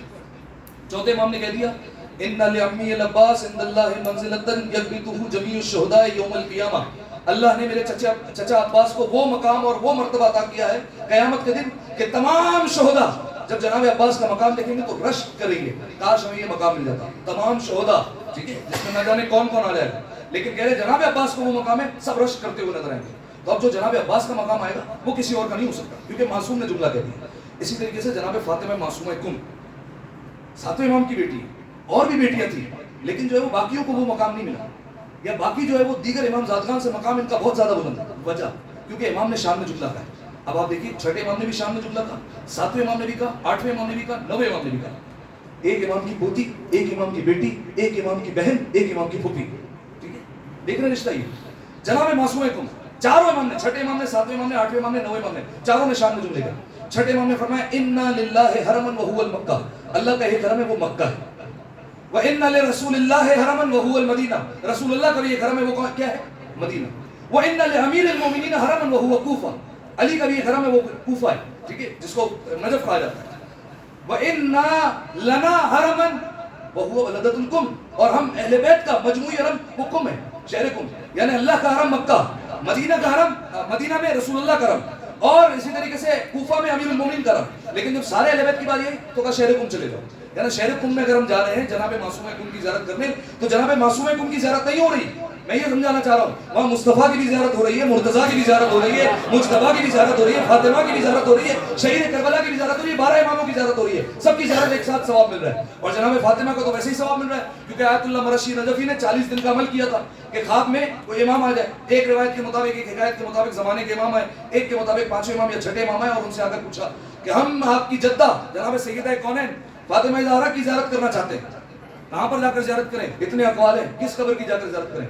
چوتھے امام نے کہہ دیا ان لعمی العباس عند اللہ منزلۃ یغبطہ جمیع الشہداء یوم القیامہ, اللہ نے میرے چچا عباس کو وہ مقام اور وہ مرتبہ عطا کیا ہے قیامت کے دن کہ تمام شہداء جب جناب عباس کا مقام دیکھیں گے تو رشک کریں گے, کاش ہمیں یہ مقام مل جاتا. تمام شہداء, ٹھیک ہے, جس میں نہ جانے کون کون آ جائے گا, لیکن کہہ رہے جناب عباس کو وہ مقام ہے, سب رشک کرتے ہوئے نظر آئیں گے. تو اب جو جناب عباس کا مقام آئے گا وہ کسی اور کا نہیں ہو سکتا, کیونکہ معصوم نے جملہ کہہ دیا. اسی طریقے سے جناب فاطمہ معصومہ کم 7ویں امام کی بیٹی, اور بھی بیٹیاں تھیں, لیکن جو ہے وہ باقیوں کو وہ مقام نہیں ملا, یا باقی جو ہے وہ دیگر امام زادگان سے مقام ان کا بہت زیادہ بلند ہے. وجہ کیونکہ امام نے شان میں جملہ کہا ہے. اب آپ دیکھیے, 6ٹھے امام نے بھی شان میں جملہ کہا, 7ویں امام نے بھی کہا, 8ویں امام نے بھی کہا, 9ویں امام نے بھی کہا. ایک امام کی پوتی, ایک امام کی بیٹی, ایک امام کی بہن, ایک امام کی پھوپھی. ٹھیک ہے, دیکھ رہے رشتہ یہ جناب معصومہ کم. چاروں امام نے, 6ٹھے امام نے, 7ویں امام نے, 8ویں امام نے, 9ویں امام نے, چاروں نے شان میں جملے کہا. 6ٹھے امام نے فرمایا انا للہ حرما وهو المکہ, اللہ کا ایک حرم ہے وہ مکہ ہے. وَإِنَّ لِرَسُولِ اللَّهِ حَرَمًا وَهُوَ الْمَدِينَةُ, رسول اللہ کا بھی ایک حرم ہے وہ کیا ہے, مدینہ. وَإِنَّ لِأَمِيرِ الْمُؤْمِنِينَ حَرَمًا وَهُوَ كُوفَةُ, علی کا بھی ایک حرم ہے وہ کوفہ ہے. ٹھیک ہے, جس کو نجف کہا جاتا ہے. وَإِنَّا لَنَا حَرَمًا وَهُوَ بَلَدَةُ الْقُمْ, اور ہم اہل بیت کا مجموعی حرم وہ قم ہے, شہر قم, یعنی اللہ کا حرم مکہ, مدینہ کا حرم, مدینہ میں رسول اللہ کا حرم, اور اسی طریقے سے کوفہ میں امیر المومنین کا حرم. لیکن جب سارے اہل بیت کی باری آئی تو کہا شہر قم چلے جاؤ. یعنی شہر قم میں اگر ہم جا رہے ہیں جناب معصومہ کم کی زیارت کرنے, تو جناب معصومہ کم کی زیارت نہیں ہو رہی, میں یہ سمجھانا چاہ رہا ہوں, وہاں مصطفیٰ کی بھی زیارت ہو رہی ہے, مرتضیٰ کی بھی زیارت ہو رہی ہے, مجتبیٰ کی بھی زیارت ہو رہی ہے, فاطمہ کی بھی زیارت ہو رہی ہے, شہید کربلا کی بھی زیارت ہو رہی ہے, 12 اماموں کی زیارت ہو رہی ہے, سب کی زیارت ایک ساتھ ثواب مل رہا ہے. اور جناب فاطمہ کو تو ویسے ہی ثواب مل رہا ہے, کیونکہ آیت اللہ مرشی نجفی نے 40 دن کا عمل کیا تھا کہ خواب میں کوئی امام آ جائے, ایک روایت کے مطابق, ایک حکایت کے مطابق زمانے کے امام آئے, ایک کے مطابق 5ویں امام یا 6ٹھے امام آئے, اور ان سے آ کر پوچھا کہ ہم آپ کی جدہ جناب سیدہ کونین فاطمہ زہرا کی زیارت کرنا چاہتے ہیں, کہاں پر جا کر زیارت کریں, اتنے اقوال ہیں, کس قبر کی جا کر زیارت کریں.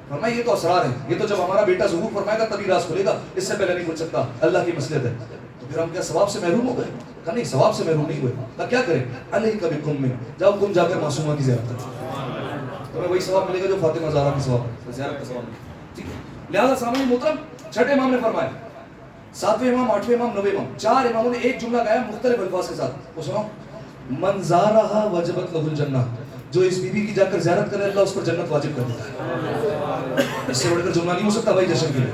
فرمایا یہ تو اسرار ہے, یہ تو جب ہمارا بیٹا ظہور فرمائے گا تبھی راز کھلے گا, اس سے پہلے نہیں کھل سکتا, اللہ کی مسجد ہے. تو پھر ہم کیا ثواب سے محروم ہو گئے؟ کہا نہیں, ثواب سے محروم نہیں ہوئے. کہا کیا کریں؟ علیہ کبھی قم میں جاؤ, قم جا کر معصومہ کی زیارت کریں, تمہیں وہی ثواب ملے گا جو فاطمہ زہرا کی ثواب, زیارت کا ثواب. ٹھیک ہے, لہذا سامعین محترم, 6ٹھے امام نے فرمایا, 7ویں امام, 8ویں امام, 9ویں امام, 4 اماموں نے ایک جملہ گایا مختلف الفاظ کے ساتھ. وہ سنو, من زارہا وجبت لہ الجنہ, جو اس بی بی کی جا کر زیارت کرے اللہ اس پر جنت واجب کر دیتا ہے. اس سے بڑھ کر جملہ نہیں ہو سکتا بھائی جشن کے لیے.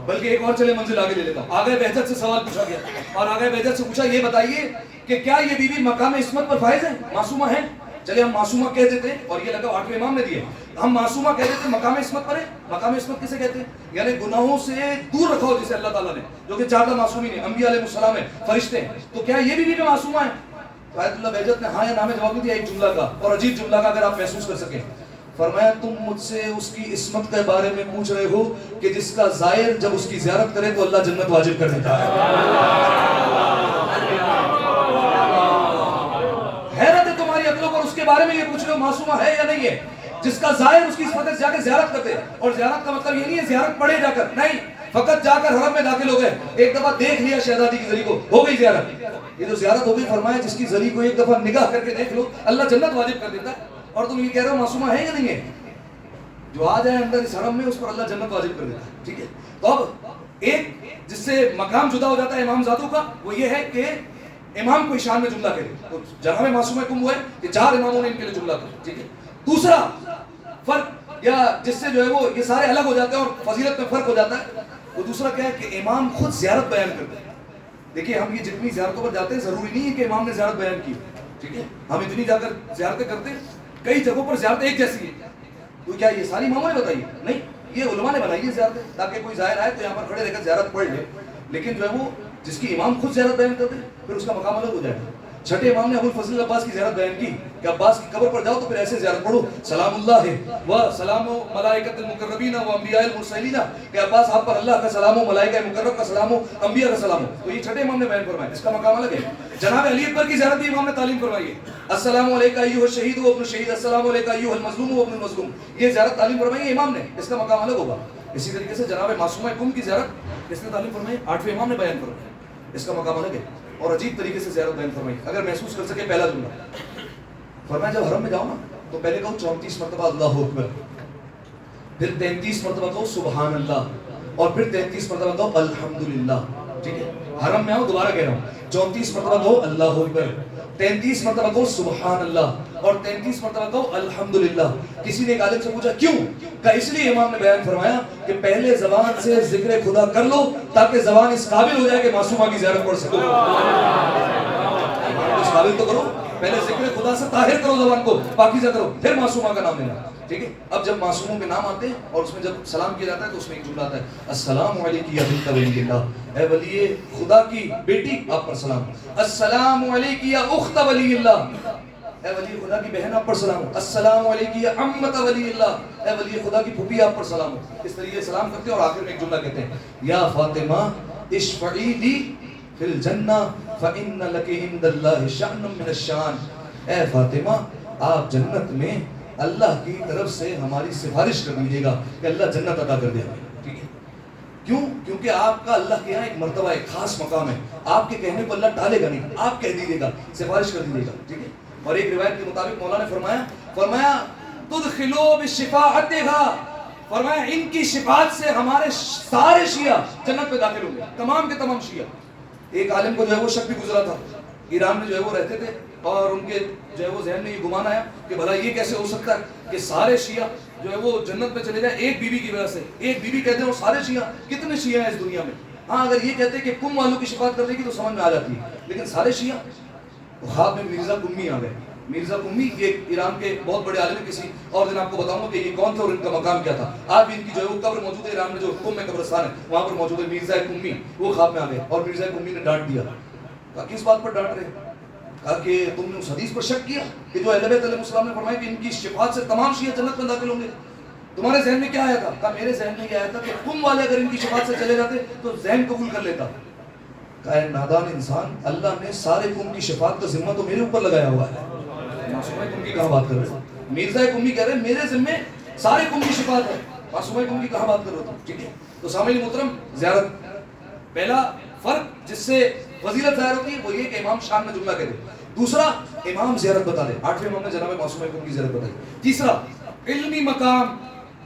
بلکہ ایک اور چلے منزل آگے لے لیتا ہوں. آگے بہجت سے سوال پوچھا گیا, اور آگے بہجت سے پوچھا یہ بتائیے کہ کیا یہ بی بی مقام عصمت پر فائز ہے, معصومہ ہے؟ چلے ہم معصومہ کہہ دیتے, اور یہ لگا 8ویں امام نے دیے, ہم معصومہ کہہ دیتے, مقام عصمت پر ہے. مقام عصمت کسے کہتے ہیں؟ یعنی گناہوں سے دور رکھا ہو جسے اللہ تعالیٰ نے, جو کہ 4 معصومین ہیں, انبیاء علیہ السلام ہیں, فرشتے ہیں. تو کیا یہ بھی معصومہ ہے؟ تو آیت اللہ بہجت نے ہاں یا نام جواب دیا ایک جملہ کا, اور عجیب جملہ کا, اگر آپ محسوس کر سکیں. فرمایا تم مجھ سے اس کی عصمت کے بارے میں پوچھ رہے ہو کہ جس کا زائر جب اس کی زیارت کرے تو اللہ جنت واجب کر دیتا ہے. حیرت ہے تمہاری عقلوں پر, اس کے بارے میں یہ پوچھ رہے ہو معصومہ ہے یا نہیں ہے, جس کا زائر اس کی عصمت سے جا کے زیارت کرتے. اور زیارت کا مطلب یہ نہیں ہے زیارت پڑھے جا کر, نہیں, فقط جا کر حرم میں داخل ہو گئے, ایک دفعہ دیکھ لیا شہزادی کی زری کو, ہو گئی زیارت. یہ جو زیارت ہو گئی, فرمایا جس کی زری کو ایک دفعہ نگاہ کر کے دیکھ لو اللہ جنت واجب کر دیتا ہے. اور تم یہ کہہ رہے ہو معصومہ ہے یا نہیں ہے, جو آ جائے اندر اس حرم میں اس پر اللہ جنت واجب کر دیتا ہے. ٹھیک ہے, تو اب ایک جس سے مقام جدا ہو جاتا ہے امام ذاتوں کا, وہ یہ ہے کہ امام کو شان میں جملہ کرے. تو جناب معصومہ کم ہوا ہے کہ 4 اماموں نے ان کے لیے جملہ کیا. ٹھیک ہے, دوسرا فرق یا جس سے جو ہے وہ یہ سارے الگ ہو جاتے ہیں اور فضیلت میں فرق ہو جاتا ہے، وہ دوسرا کیا ہے کہ امام خود زیارت بیان کرتے ہیں. دیکھیے ہم یہ جتنی زیارتوں پر جاتے ہیں ضروری نہیں ہے کہ امام نے زیارت بیان کی، ٹھیک ہے، ہم اتنی جا کر زیارتیں کرتے ہیں، کئی جگہوں پر زیارت ایک جیسی ہے. تو کیا یہ ساری اماموں نے بتائی؟ نہیں، یہ علماء نے بنائی ہے زیارتیں تاکہ کوئی ظاہر آئے تو یہاں پر کھڑے رہ کر زیارت پڑھ لے. لیکن جو ہے وہ جس کی امام خود زیارت بیان کرتے ہیں پھر اس کا مقام الگ ہو جائے گا. چھٹے امام نے ابو الفضل عباس کی زیارت بیان کی کہ عباس کی قبر پر جاؤ تو پھر ایسے زیارت پڑھو، سلام اللہ و سلام و ملائکۃ المقربین و انبیاء المرسلین، کہ عباس آپ پر اللہ کا سلام ہو، ملائکہ مقرب کا سلام ہو، انبیاء کا سلام ہو. تو یہ چھٹے امام نے بیان فرمایا، اس کا مقام الگ ہے. جناب علی اکبر کی زیارت بھی امام نے تعلیم فرمائی ہے، السلام علیکہ ایھا الشہید و ابن الشہید، السلام علیکہ ایھا المظلوم و ابن المظلوم. یہ زیارت تعلیم فرمائی ہے امام نے، اس کا مقام الگ ہوگا. اسی طریقے سے جناب معصومہ کم کی زیارت کس نے تعلیم فرمائی؟ 8ویں امام نے بیان فرمایا، اس کا مقام الگ ہے. اور عجیب طریقے سے زیارت بیان فرمائی. اگر محسوس کر سکے پہلا جملہ فرمایا جب حرم میں جاؤ نا تو پہلے کہو 34 مرتبہ اللہ اکبر، پھر 33 مرتبہ کہو سبحان اللہ، اور پھر 33 مرتبہ کہو الحمدللہ. ٹھیک ہے، حرم میں آؤ، دوبارہ کہہ رہا ہوں، 34 مرتبہ کہو اللہ اکبر، 33 مرتبہ کہو سبحان اللہ، اور 33 مرتبہ کہو الحمدللہ. کسی نے ایک عالم سے پوچھا کیوں؟ کہ اس لیے امام نے بیان فرمایا کہ پہلے زبان سے ذکر خدا کر لو تاکہ زبان اس قابل ہو جائے کہ معصومہ کی زیارت پڑھ سکو. اس قابل تو کرو، پہلے ذکر خدا سے طاہر کرو، زبان کو پاکیزہ کرو، پھر معصومہ کا نام لینا. ٹھیک ہے، اب جب معصوموں کے نام آتے ہیں اور اس میں جب سلام کیا جاتا ہے تو اس میں ایک جملہ آتا ہے السلام علیکم یا بنت ولی اللہ، اے ولی خدا کی بیٹی آپ پر سلام. السلام علیکم یا اخت ولی اللہ، اے ولی خدا کی بہن آپ پر سلام ہو. السلام علیکم یا عمت ولی اللہ، اے ولی خدا کی پھوپھی آپ پر سلام ہو. اس طریقے سے سلام کرتے ہیں اور آخر میں ایک جملہ کہتے ہیں یا فاطمہ اشفعی لی فی الجنہ فإن لک عند اللہ شأن من الشان، اے فاطمہ آپ جنت میں اللہ کی طرف سے ہماری سفارش کر دیجیے گا کہ اللہ جنت عطا کر دے ہمیں. ٹھیک ہے، کیوں؟ کیونکہ آپ کا اللہ کے یہاں ایک مرتبہ، ایک خاص مقام ہے. آپ کے کہنے کو اللہ ٹالے گا نہیں، آپ کہہ دیجیے گا، سفارش کر دیجیے گا. ٹھیک ہے، اور ایک روایت کے مطابق مولا نے فرمایا تدخلوا بشفاعتھا، فرمایا ان کی شفاعت سے ہمارے سارے شیعہ جنت میں داخل ہوں گے، تمام کے تمام شیعہ. ایک عالم کو جو ہے وہ شک بھی گزرا تھا، ایران میں جو ہے وہ رہتے تھے اور ان کے جو ہے وہ ذہن میں یہ گمان آیا کہ بھلا یہ کیسے ہو سکتا ہے کہ سارے شیعہ جو ہے وہ جنت میں چلے جائیں ایک بیوی کی وجہ سے. ایک بیوی کہتے ہیں اور سارے شیعہ، کتنے شیعہ ہیں اس دنیا میں؟ ہاں اگر یہ کہتے ہیں کہ کم والوں کی شفاعت کر دے گی تو سمجھ میں آ جاتی ہے، لیکن سارے شیعہ. خواب میں مرزا قمی آ گئے. مرزا قمی یہ ایران کے بہت بڑے عالم، کسی اور دن آپ کو بتاؤں گا کہ یہ کون تھے اور ان کا مقام کیا تھا. آج بھی ان کی جو ہے وہ قبر موجود ہے ایران میں، جو قم میں قبرستان ہے وہاں پر موجود ہے. مرزا قمی وہ خواب میں آ گئے اور مرزا قمی نے ڈانٹ دیا. کہا کس بات پر ڈانٹ رہے؟ کہا کہ تم نے اس حدیث پر شک کیا کہ جو اہل بیت علیہ السلام نے فرمایا کہ ان کی شفاعت سے تمام شیعہ جنت میں داخل ہوں گے. تمہارے ذہن میں کیا آیا تھا؟ کہا میرے ذہن میں یہ آیا تھا کہ تم والے اگر ان کی شفاعت سے چلے جاتے تو ذہن قبول کر لیتا. کہا اے نادان انسان، اللہ نے سارے قوم کی شفاعت کا ذمہ تو میرے اوپر لگایا ہوا ہے. معصومہ قوم کی کہاں بات کر رہے ہو؟ مرزا قومی کہہ رہے ہیں میرے ذمہ سارے قوم کی شفاعت ہے، معصومہ قوم کی کہاں بات کر رہے ہو؟ ٹھیک ہے، تو سامعین محترم، زیارت پہلا فرق جس سے فضیلت ظاہر ہوتی ہے وہ یہ کہ امام شان میں جملہ کہہ دے. دوسرا امام زیارت بتا دے. 8ویں امام نے جناب معصومہ قوم کی زیارت بتائی. تیسرا علمی مقام،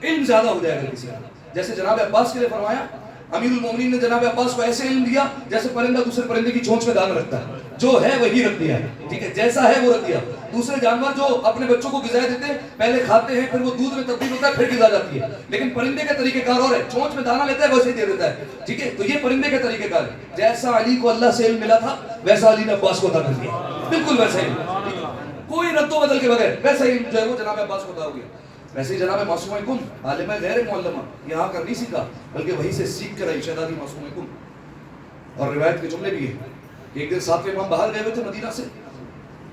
علم زیادہ ہو جائے گا کسی کا. جیسے جناب عباس کے لیے فرمایا امیر المومنین نے جناب عباس کو ایسے علم دیا جیسے پرندہ دوسرے پرندے کی چونچ میں دانا رکھتا ہے، جو ہے وہی رکھ دیا ہے. ٹھیک ہے، جیسا ہے وہ رکھ دیا. دوسرے جانور جو اپنے بچوں کو غذا دیتے ہیں پہلے کھاتے ہیں پھر وہ دودھ میں تبدیل ہوتا ہے پھر غذا جاتی ہے، لیکن پرندے کا طریقہ کار اور ہے، چونچ میں دانا لیتا ہے ویسے ہی دے دیتا ہے. ٹھیک ہے، تو یہ پرندے کا طریقہ کار ہے. جیسا علی کو اللہ سے علم ملا تھا ویسا علی نے عباس کو عطا کر دیا، بالکل ویسا ہی، کوئی رد و بدل کے بغیر ویسا ہی جو ہے وہ جناب عباس کو عطا ہو گیا. ویسے ہی جناب معصومہ کم عالمہ غیر معلمہ یہاں کر نہیں سیکھا بلکہ وہی سے سیکھ کر آئی شہزادی معصومہ کم. اور روایت کے جملے بھی ہیں. ایک دن 7ویں امام باہر گئے ہوئے تھے مدینہ سے،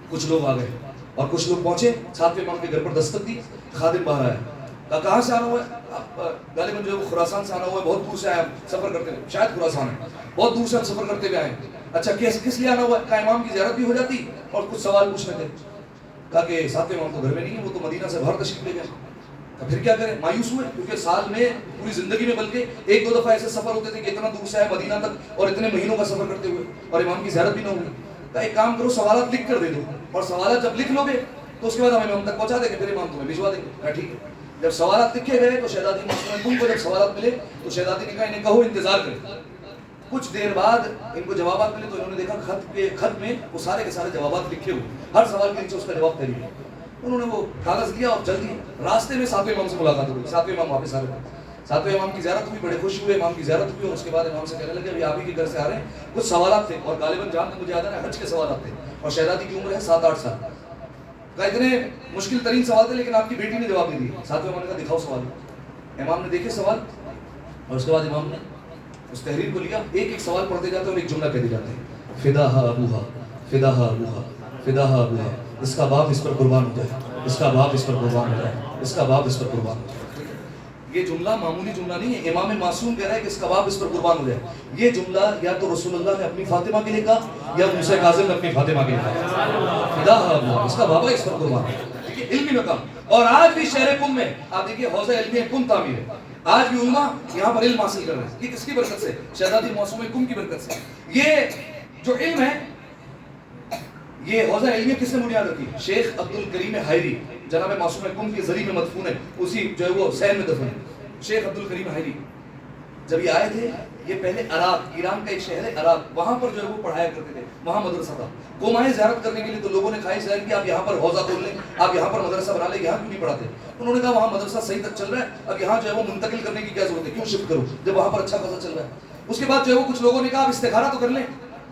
کچھ لوگ آ گئے اور کچھ لوگ پہنچے 7ویں امام کے گھر پر دستک دی. خادم باہر آیا، کہا کہاں سے آنا ہوا ہے؟ غالباً جو ہے وہ خراسان سے آنا ہوا ہے، بہت دور سے آیا سفر کرتے ہوئے، شاید خراسان ہے، بہت دور سے ہم سفر کرتے ہوئے آئے. اچھا کس لیے آنا ہوا ہے؟ کہا امام کی زیارت بھی ہو جاتی اور کچھ سوال پوچھنے تھے. کہا کہ 7ویں امام تو گھر میں نہیں ہے، وہ تو مدینہ سے باہر تشریف لے گئے. پھر کیا کریں؟ مایوس ہوئے، کیونکہ سال میں پوری زندگی میں بلکہ 1-2 دفعہ ایسے سفر ہوتے تھے کہ اتنا دور سے آئے مدینہ تک اور اتنے مہینوں کا سفر کرتے ہوئے اور امام کی زیارت بھی نہ ہوئی. کہا ایک کام کرو، سوالات لکھ کر دے دو اور سوالات جب لکھ لو گے تو اس کے بعد ہم امام تک پہنچا دیں گے، پھر امام تمہیں بھجوا دیں گے. کہا ٹھیک ہے. جب سوالات لکھے گئے تو شہزادی معصومہ کم کو جب سوالات ملے تو شہزادی نے کہا انہیں کہو انتظار کریں. کچھ دیر بعد ان کو جوابات ملے تو انہوں نے دیکھا خط میں وہ سارے کے سارے جوابات لکھے ہوئے، ہر سوال کے نیچے اس کا جواب تحریر ہے. انہوں نے وہ کاغذ لیا اور چل دیے. راستے میں 7ویں امام سے ملاقات ہوئی. 7ویں امام واپس آ رہے تھے. 7ویں امام کی زیارت ہوئی, بڑے خوش ہوئے. امام کی زیارت ہوئی اور اس کے بعد امام سے کہنے لگے ابھی آپ ہی کے گھر سے آ رہے ہیں, کچھ سوالات تھے اور غالباً جان میں مجھے یاد ہے حج کے سوالات تھے اور شہزادی کی عمر ہے 7-8 سال. کہا اتنے مشکل ترین سوال تھے لیکن آپ کی بیٹی نے جواب دے دیا. 7ویں امام نے کہا دکھاؤ سوال. امام نے دیکھے سوال اور اس کے بعد امام نے اس تحریر کو لیا, ایک ایک سوال پڑھتے جاتے اور ایک جملہ کہتے جاتے ہیں, فداہا ابوہا فداہا ابوہا فداہا ابوہا, اس کا باپ اس پر قربان ہو جائے, اس کا باپ اس پر قربان ہو جائے, اس کا باپ اس پر قربان ہو جائے. یہ جملہ معمولی جملہ نہیں ہے. امام معصوم کہہ رہا ہے کہ اس کا باپ اس پر قربان ہو جائے. یہ جملہ یا تو رسول اللہ نے اپنی فاطمہ کے لیے کہا یا موسیٰ کاظم نے اپنی فاطمہ کے لیے کہا. فداہا ابوہا, اس کا باپ اس پر قربان ہو جائے. ٹھیک ہے, علمی مقام. اور آج بھی شہر قم میں آپ دیکھیے حوضہ علمی قم تعمیر ہے. آج بھی علماء یہاں پر علم حاصل کر رہے ہیں. یہ کس کی برکت سے؟ شہزادی معصومہ قم کی برکت سے. یہ جو علم ہے, یہ حوضہ علمیہ کس نے بنیاد رکھی؟ شیخ عبد الکریم حائری, جناب معصومہ قم کے ذریعے میں مدفون ہے, اسی جو ہے وہ سین میں دفن ہے. شیخ عبد الکریم حائری جب یہ آئے تھے, یہ پہلے عراق, ایران کا ایک شہر ہے عراق, وہاں پر جو ہے وہ پڑھایا کرتے تھے, وہاں مدرسہ تھا. قوم آئے زیارت کرنے کے لیے تو لوگوں نے خواہش ظاہر کی آپ یہاں پر حوضہ کھول لیں, آپ یہاں پر مدرسہ بنا لیں, یہاں کیوں نہیں پڑھاتے؟ انہوں نے کہا وہاں مدرسہ صحیح تک چل رہا ہے, اب یہاں جو ہے وہ منتقل کرنے کی کیا ضرورت ہے, کیوں شفٹ کرو جب وہاں پر اچھا خاصا چل رہا ہے. اس کے بعد جو ہے وہ کچھ لوگوں نے کہا آپ استخارہ تو کر لیں.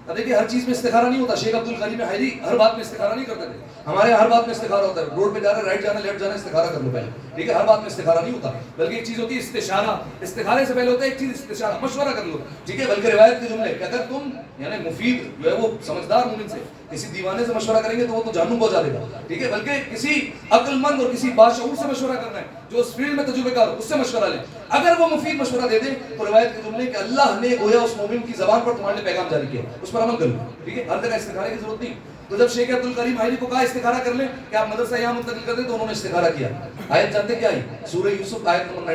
اب دیکھیے ہر چیز میں استخارہ نہیں ہوتا. شیخ عبد الکریم حائری ہر بات میں استخارہ نہیں کرتے تھے. ہمارے ہر بات میں استخارہ ہوتا ہے, روڈ پہ جا رہے رائٹ جانا لیفٹ جانا استخارہ کر لو پہلے. ٹھیک ہے, ہر بات میں استخارہ نہیں ہوتا, بلکہ ایک چیز ہوتی ہے استشارہ. استخارے سے پہلے ہوتا ہے ایک چیز استشارہ, مشورہ کر لو. ٹھیک ہے, بلکہ روایت کے جملے کہ اگر تم یعنی مفید جو ہے وہ سمجھدار مومن سے کسی دیوانے سے مشورہ کریں گے تو وہ تو جہنم پہنچا دے گا. ٹھیک ہے, بلکہ کسی عقل مند اور کسی باشعور سے مشورہ کرنا ہے جو اس فیلڈ میں تجربے کار ہو, اس سے مشورہ لیں. اگر وہ مفید مشورہ دے دیں تو روایت کے جملے کہ اللہ نے گویا اس مومن کی زبان پر تمہارے لیے پیغام جاری کیا, اس پر عمل کرو. ٹھیک ہے, ہر جگہ استخارے کی ضرورت نہیں. تو جب شیخ عبد الکریم حائری کو کہا استخارہ کر لیں کہ آپ مدرسہ یہاں منتقل کر دیں, تو انہوں نے استخارہ کیا. آیت جانتے کیا آئی؟ سورہ یوسف آیت نمبر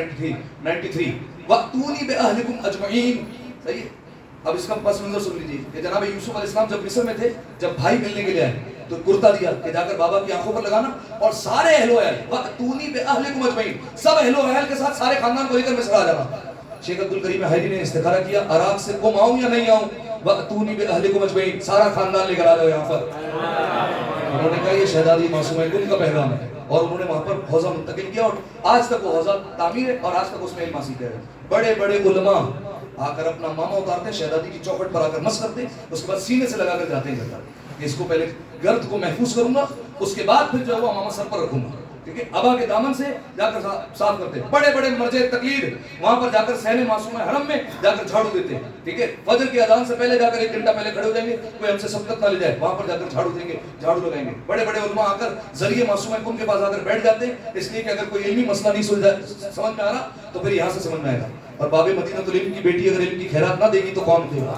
93 وَأْتُونِي بِأَهْلِكُمْ أَجْمَعِينَ. صحیح ہے. اب اس کا پس منظر سن لیجیے کہ جناب یوسف علیہ السلام جب مصر میں تھے, جب بھائی ملنے کے لیے آئے تو کرتا دیا کہ جا کر بابا کی آنکھوں پر لگانا, اور سارے اہل و اہل وَأْتُونِي بِأَهْلِكُمْ أَجْمَعِينَ, سب اہل و اہل کے ساتھ سارے خاندان کو لے کر مصر آ جانا. شیخ عبد الکریم حائری نے استخارہ کیا, عراق سے قم آؤں یا نہیں آؤں؟ وَأْتُونِي بِأَهْلِكُمْ أَجْمَعِينَ, سارا خاندان لے کر آ جاؤ یہاں پر. انہوں نے کہا یہ شہزادی معصومہ قم کا پیغام ہے, اور انہوں نے وہاں پر حوضہ منتقل کیا, اور آج تک وہ حوضہ تعمیر ہے اور آج تک اس میں علم حاصل کر رہے ہیں. بڑے بڑے علماء آ کر اپنا ماما اتارتے ہیں, شہزادی کی چوکھٹ پر آ کر مس کرتے ہیں, اس کے بعد سینے سے لگا کر جاتے ہیں گھر. اس کو پہلے گرد کو محفوظ کروں گا, اس کے بعد پھر جو ہے وہ ماما سر پر رکھوں گا. ٹھیک ہے, ابا کے دامن سے جا کر صاف کرتے ہیں. بڑے بڑے مرجع تقلید وہاں پر جا کر صحن معصومہ حرم میں جا کر جھاڑو دیتے ہیں. ٹھیک ہے, فجر کی اذان سے پہلے جا کر 1 گھنٹہ پہلے کھڑے ہو جائیں گے, کوئی ہم سے سبقت نہ لے جائے, وہاں پر جا کر جھاڑو دیں گے, جھاڑو لگائیں گے. بڑے بڑے علماء آ کر ذریعے معصومہ قم کے پاس آ کر بیٹھ جاتے ہیں, اس لیے کہ اگر کوئی علمی مسئلہ نہیں سمجھ میں آ رہا تو پھر یہاں سے سمجھ میں آئے گا. اور باب مدینہ العلم کی بیٹی اگر علم کی خیرات نہ دے گی تو کون دے گا؟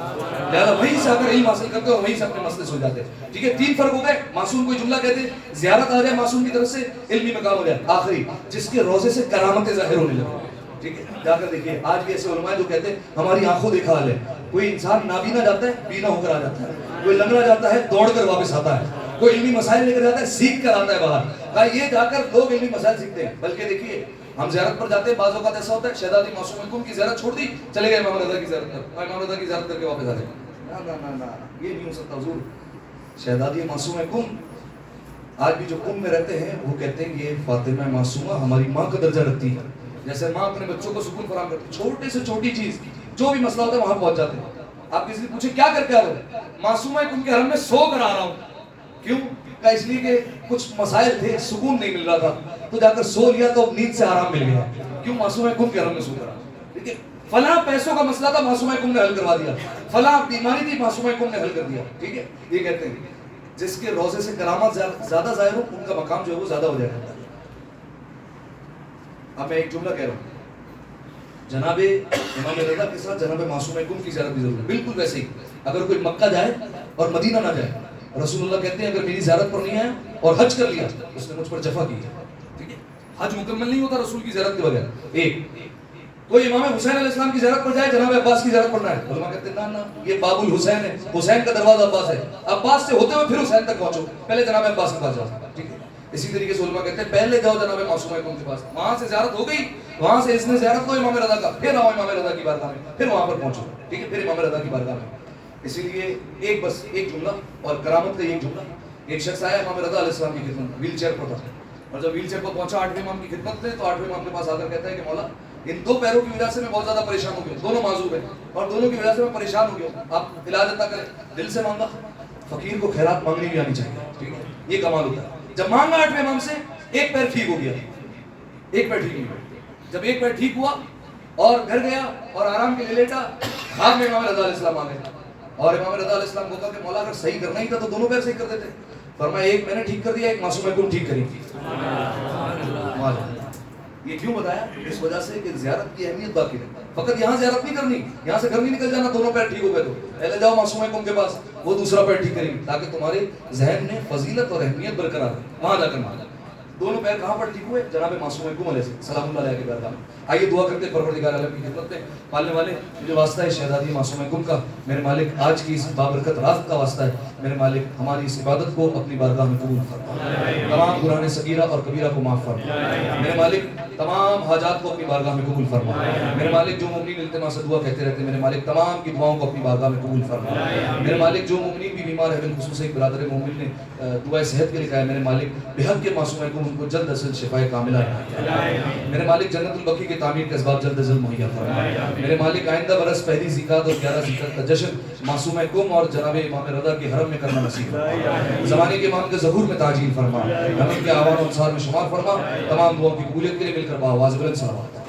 لہٰذا وہیں سے اگر علم حاصل کرتے اور وہیں سے اپنے مسئلے سو جاتے ہیں. ٹھیک ہے, 3 فرق ہو گئے. معصوم کوئی جملہ کہتے ہیں, زیارت آ جائے معصوم کی طرف سے, علمی مقام ہو جائے. آخری جس کے روزے سے کرامتیں ظاہر ہونے لگے. ٹھیک ہے, جا کر دیکھیے آج بھی ایسے علماء جو کہتے ہیں ہماری آنکھوں دیکھا حال ہے. کوئی انسان نابینا جاتا ہے بینا ہو کر آ جاتا ہے, کوئی لنگڑا جاتا ہے دوڑ کر واپس آتا ہے, کوئی علمی مسائل لے کر جاتا ہے سیکھ کر آتا ہے باہر. یہ جا کر لوگ علمی مسائل سیکھتے ہیں. بلکہ دیکھیے ہم زیارت پر جاتے ہیں, بعض اوقات ایسا ہوتا ہے شہزادی معصومہ قم کی زیارت چھوڑ دی, چلے گئے امام رضا کی زیارت پر, امام رضا کی زیارت کر کے واپس آ گئے. نہ یہ نہیں ہو سکتا حضور. شہزادی معصومہ قم آج بھی جو قم میں رہتے ہیں وہ کہتے ہیں یہ فاطمہ معصومہ ہماری ماں کا درجہ رکھتی ہے. جیسے ماں اپنے بچوں کو سکون فراہم کرتی ہے, چھوٹے سے چھوٹی چیز جو بھی مسئلہ ہوتا ہے وہاں پہنچ جاتے ہیں. آپ کسی سے پوچھیں کیا کر کے آ رہے ہیں؟ معصومہ قم کے حرم میں سو کر آ رہا ہوں. کیوں؟ کہا اس لیے کہ کچھ مسائل تھے, سکون نہیں مل رہا تھا, تو جا کر سو لیا تو نیند سے آرام مل گیا. کیوں؟ معصومہ قم کے حرم میں سو کر آ. ٹھیک ہے, فلاں پیسوں کا مسئلہ تھا معصومہ قم نے حل کروا دیا, فلاں بیماری تھی معصومہ قم نے حل کر دیا. ٹھیک ہے, یہ کہتے ہیں جس کے روزے سے کرامات زیادہ ظاہر ہو ان کا مقام جو ہے وہ زیادہ ہو جائے گا. اب میں ایک جملہ کہہ رہا ہوں, جناب امام رضا کے ساتھ جناب معصومہ قم کی زیارت بھی ضرور ہے. بالکل ویسے ہی اگر کوئی مکہ جائے اور مدینہ نہ جائے, رسول اللہ کہتے ہیں اگر میری زیارت پر نہیں آیا اور حج کر لیا اس نے مجھ پر جفا کی. ٹھیک ہے, حج مکمل نہیں ہوتا رسول کی زیارت کے بغیر. ایک کوئی امام حسین علیہ السلام کی زیارت پر جائے, جناب عباس کی زیارت پر نہ ہے, علماء کہتے ہیں نا یہ باب الحسین ہے, حسین کا دروازہ عباس ہے, عباس سے ہوتے ہوئے پھر حسین تک پہنچو, پہلے جناب عباس کے پاس جاؤ. ٹھیک ہے, اسی طریقے سے علماء کہتے ہیں پہلے جاؤ جناب معصومہ قم کے پاس, وہاں سے زیارت ہو گئی, وہاں سے اس نے زیارت کو امام رضا کا, پھر آؤ امام رضا کی بارگاہ میں, پھر وہاں پر پہنچو. ٹھیک ہے, پھر امام رضا کی بارگاہ میں. اسی لیے ایک بس ایک جملہ اور کرامت کا ایک جملہ ایک شخص آیا امام رضا علیہ السلام کی خدمت، ویل چیئر پر تھا، اور جب ویل چیئر پر پہنچا 8ویں امام کی خدمت میں تو 8ویں امام کے پاس آ کر کہتا ہے کہ مولا ان دو پیروں کی وجہ سے میں بہت زیادہ پریشان ہو گیا ہوں، دونوں معذور ہیں اور دونوں کی وجہ سے میں پریشان ہو گیا ہوں، آپ علاج عطا کریں۔ دل سے مانگا، فقیر کو خیرات مانگنی بھی آنی چاہیے، ٹھیک ہے، یہ کمال ہوتا ہے۔ جب مانگا 8ویں امام سے، ایک پیر ٹھیک ہو گیا، ایک پیر ٹھیک نہیں ہوا۔ جب ایک پیر ٹھیک ہوا اور گھر گیا اور آرام کے لیے لیٹا، خواب میں امام رضا علیہ السلام آ گئے اور امام رضا علیہ السلام کو کہا کہ مولا اگر صحیح کرنا ہی تھا تو دونوں پیر صحیح کر دیتے۔ فرمایا ایک میں نے ٹھیک کر دیا، ایک معصوم کم ٹھیک کری۔ یہ کیوں بتایا؟ اس وجہ سے کہ زیارت کی اہمیت باقی ہے۔ فقط یہاں زیارت نہیں کرنی، یہاں سے گھر نہیں نکل جانا دونوں پیر ٹھیک ہو گئے تو پہلے جاؤ معصوم کم کے پاس، وہ دوسرا پیر ٹھیک کریں گے تاکہ تمہارے ذہن میں فضیلت اور اہمیت برقرار ہے، وہاں جا کر مانگا۔ دونوں پیر کہاں پر ٹھیک ہوئے؟ جناب معصوم کم علیہ السلام اللہ علیہ کے درگاہ میں۔ آئیے دعا کرتے پروردگار عالم کی خدمت میں۔ پالنے والے مجھے واسطہ ہے شہزادی معصوم کم کا، میرے مالک آج کی اس بابرکت رات کا واسطہ ہے، میرے مالک ہماری اس عبادت کو اپنی بارگاہ میں قبول فرما، تمام گناہ صغیرہ اور کبیرہ کو معاف فرما، میرے مالک تمام حاجات کو اپنی بارگاہ میں قبول فرما، میرے مالک جو مومنین التماس سے دعا کہتے رہتے ہیں میرے مالک تمام کی دعاؤں کو اپنی بارگاہ میں قبول فرما، میرے مالک جو مومنین بھی بیمار ہے بالخصوص ایک برادر مومن نے دعائے صحت کے لیے کہا ہے، میرے مالک بحق کے معصوم کو ان کو جلد از جلد شفائے کاملہ میرے مالک جنت البقیع کی تعمیر کے اسباب جلد از جلد مہیا فرما، میرے مالک آئندہ برس پہلی زکات اور 11 زکات کا جشن معصوم کم اور جناب امام رضا کے حرم میں کرنا نصیب فرما، زمانے کے امام کے ظہور میں تعجیل فرما، ہم ان کے آوان و انصار میں شمار فرما، تمام دعاؤں کی قبولیت کے لیے مل کر بآواز بلند صلوات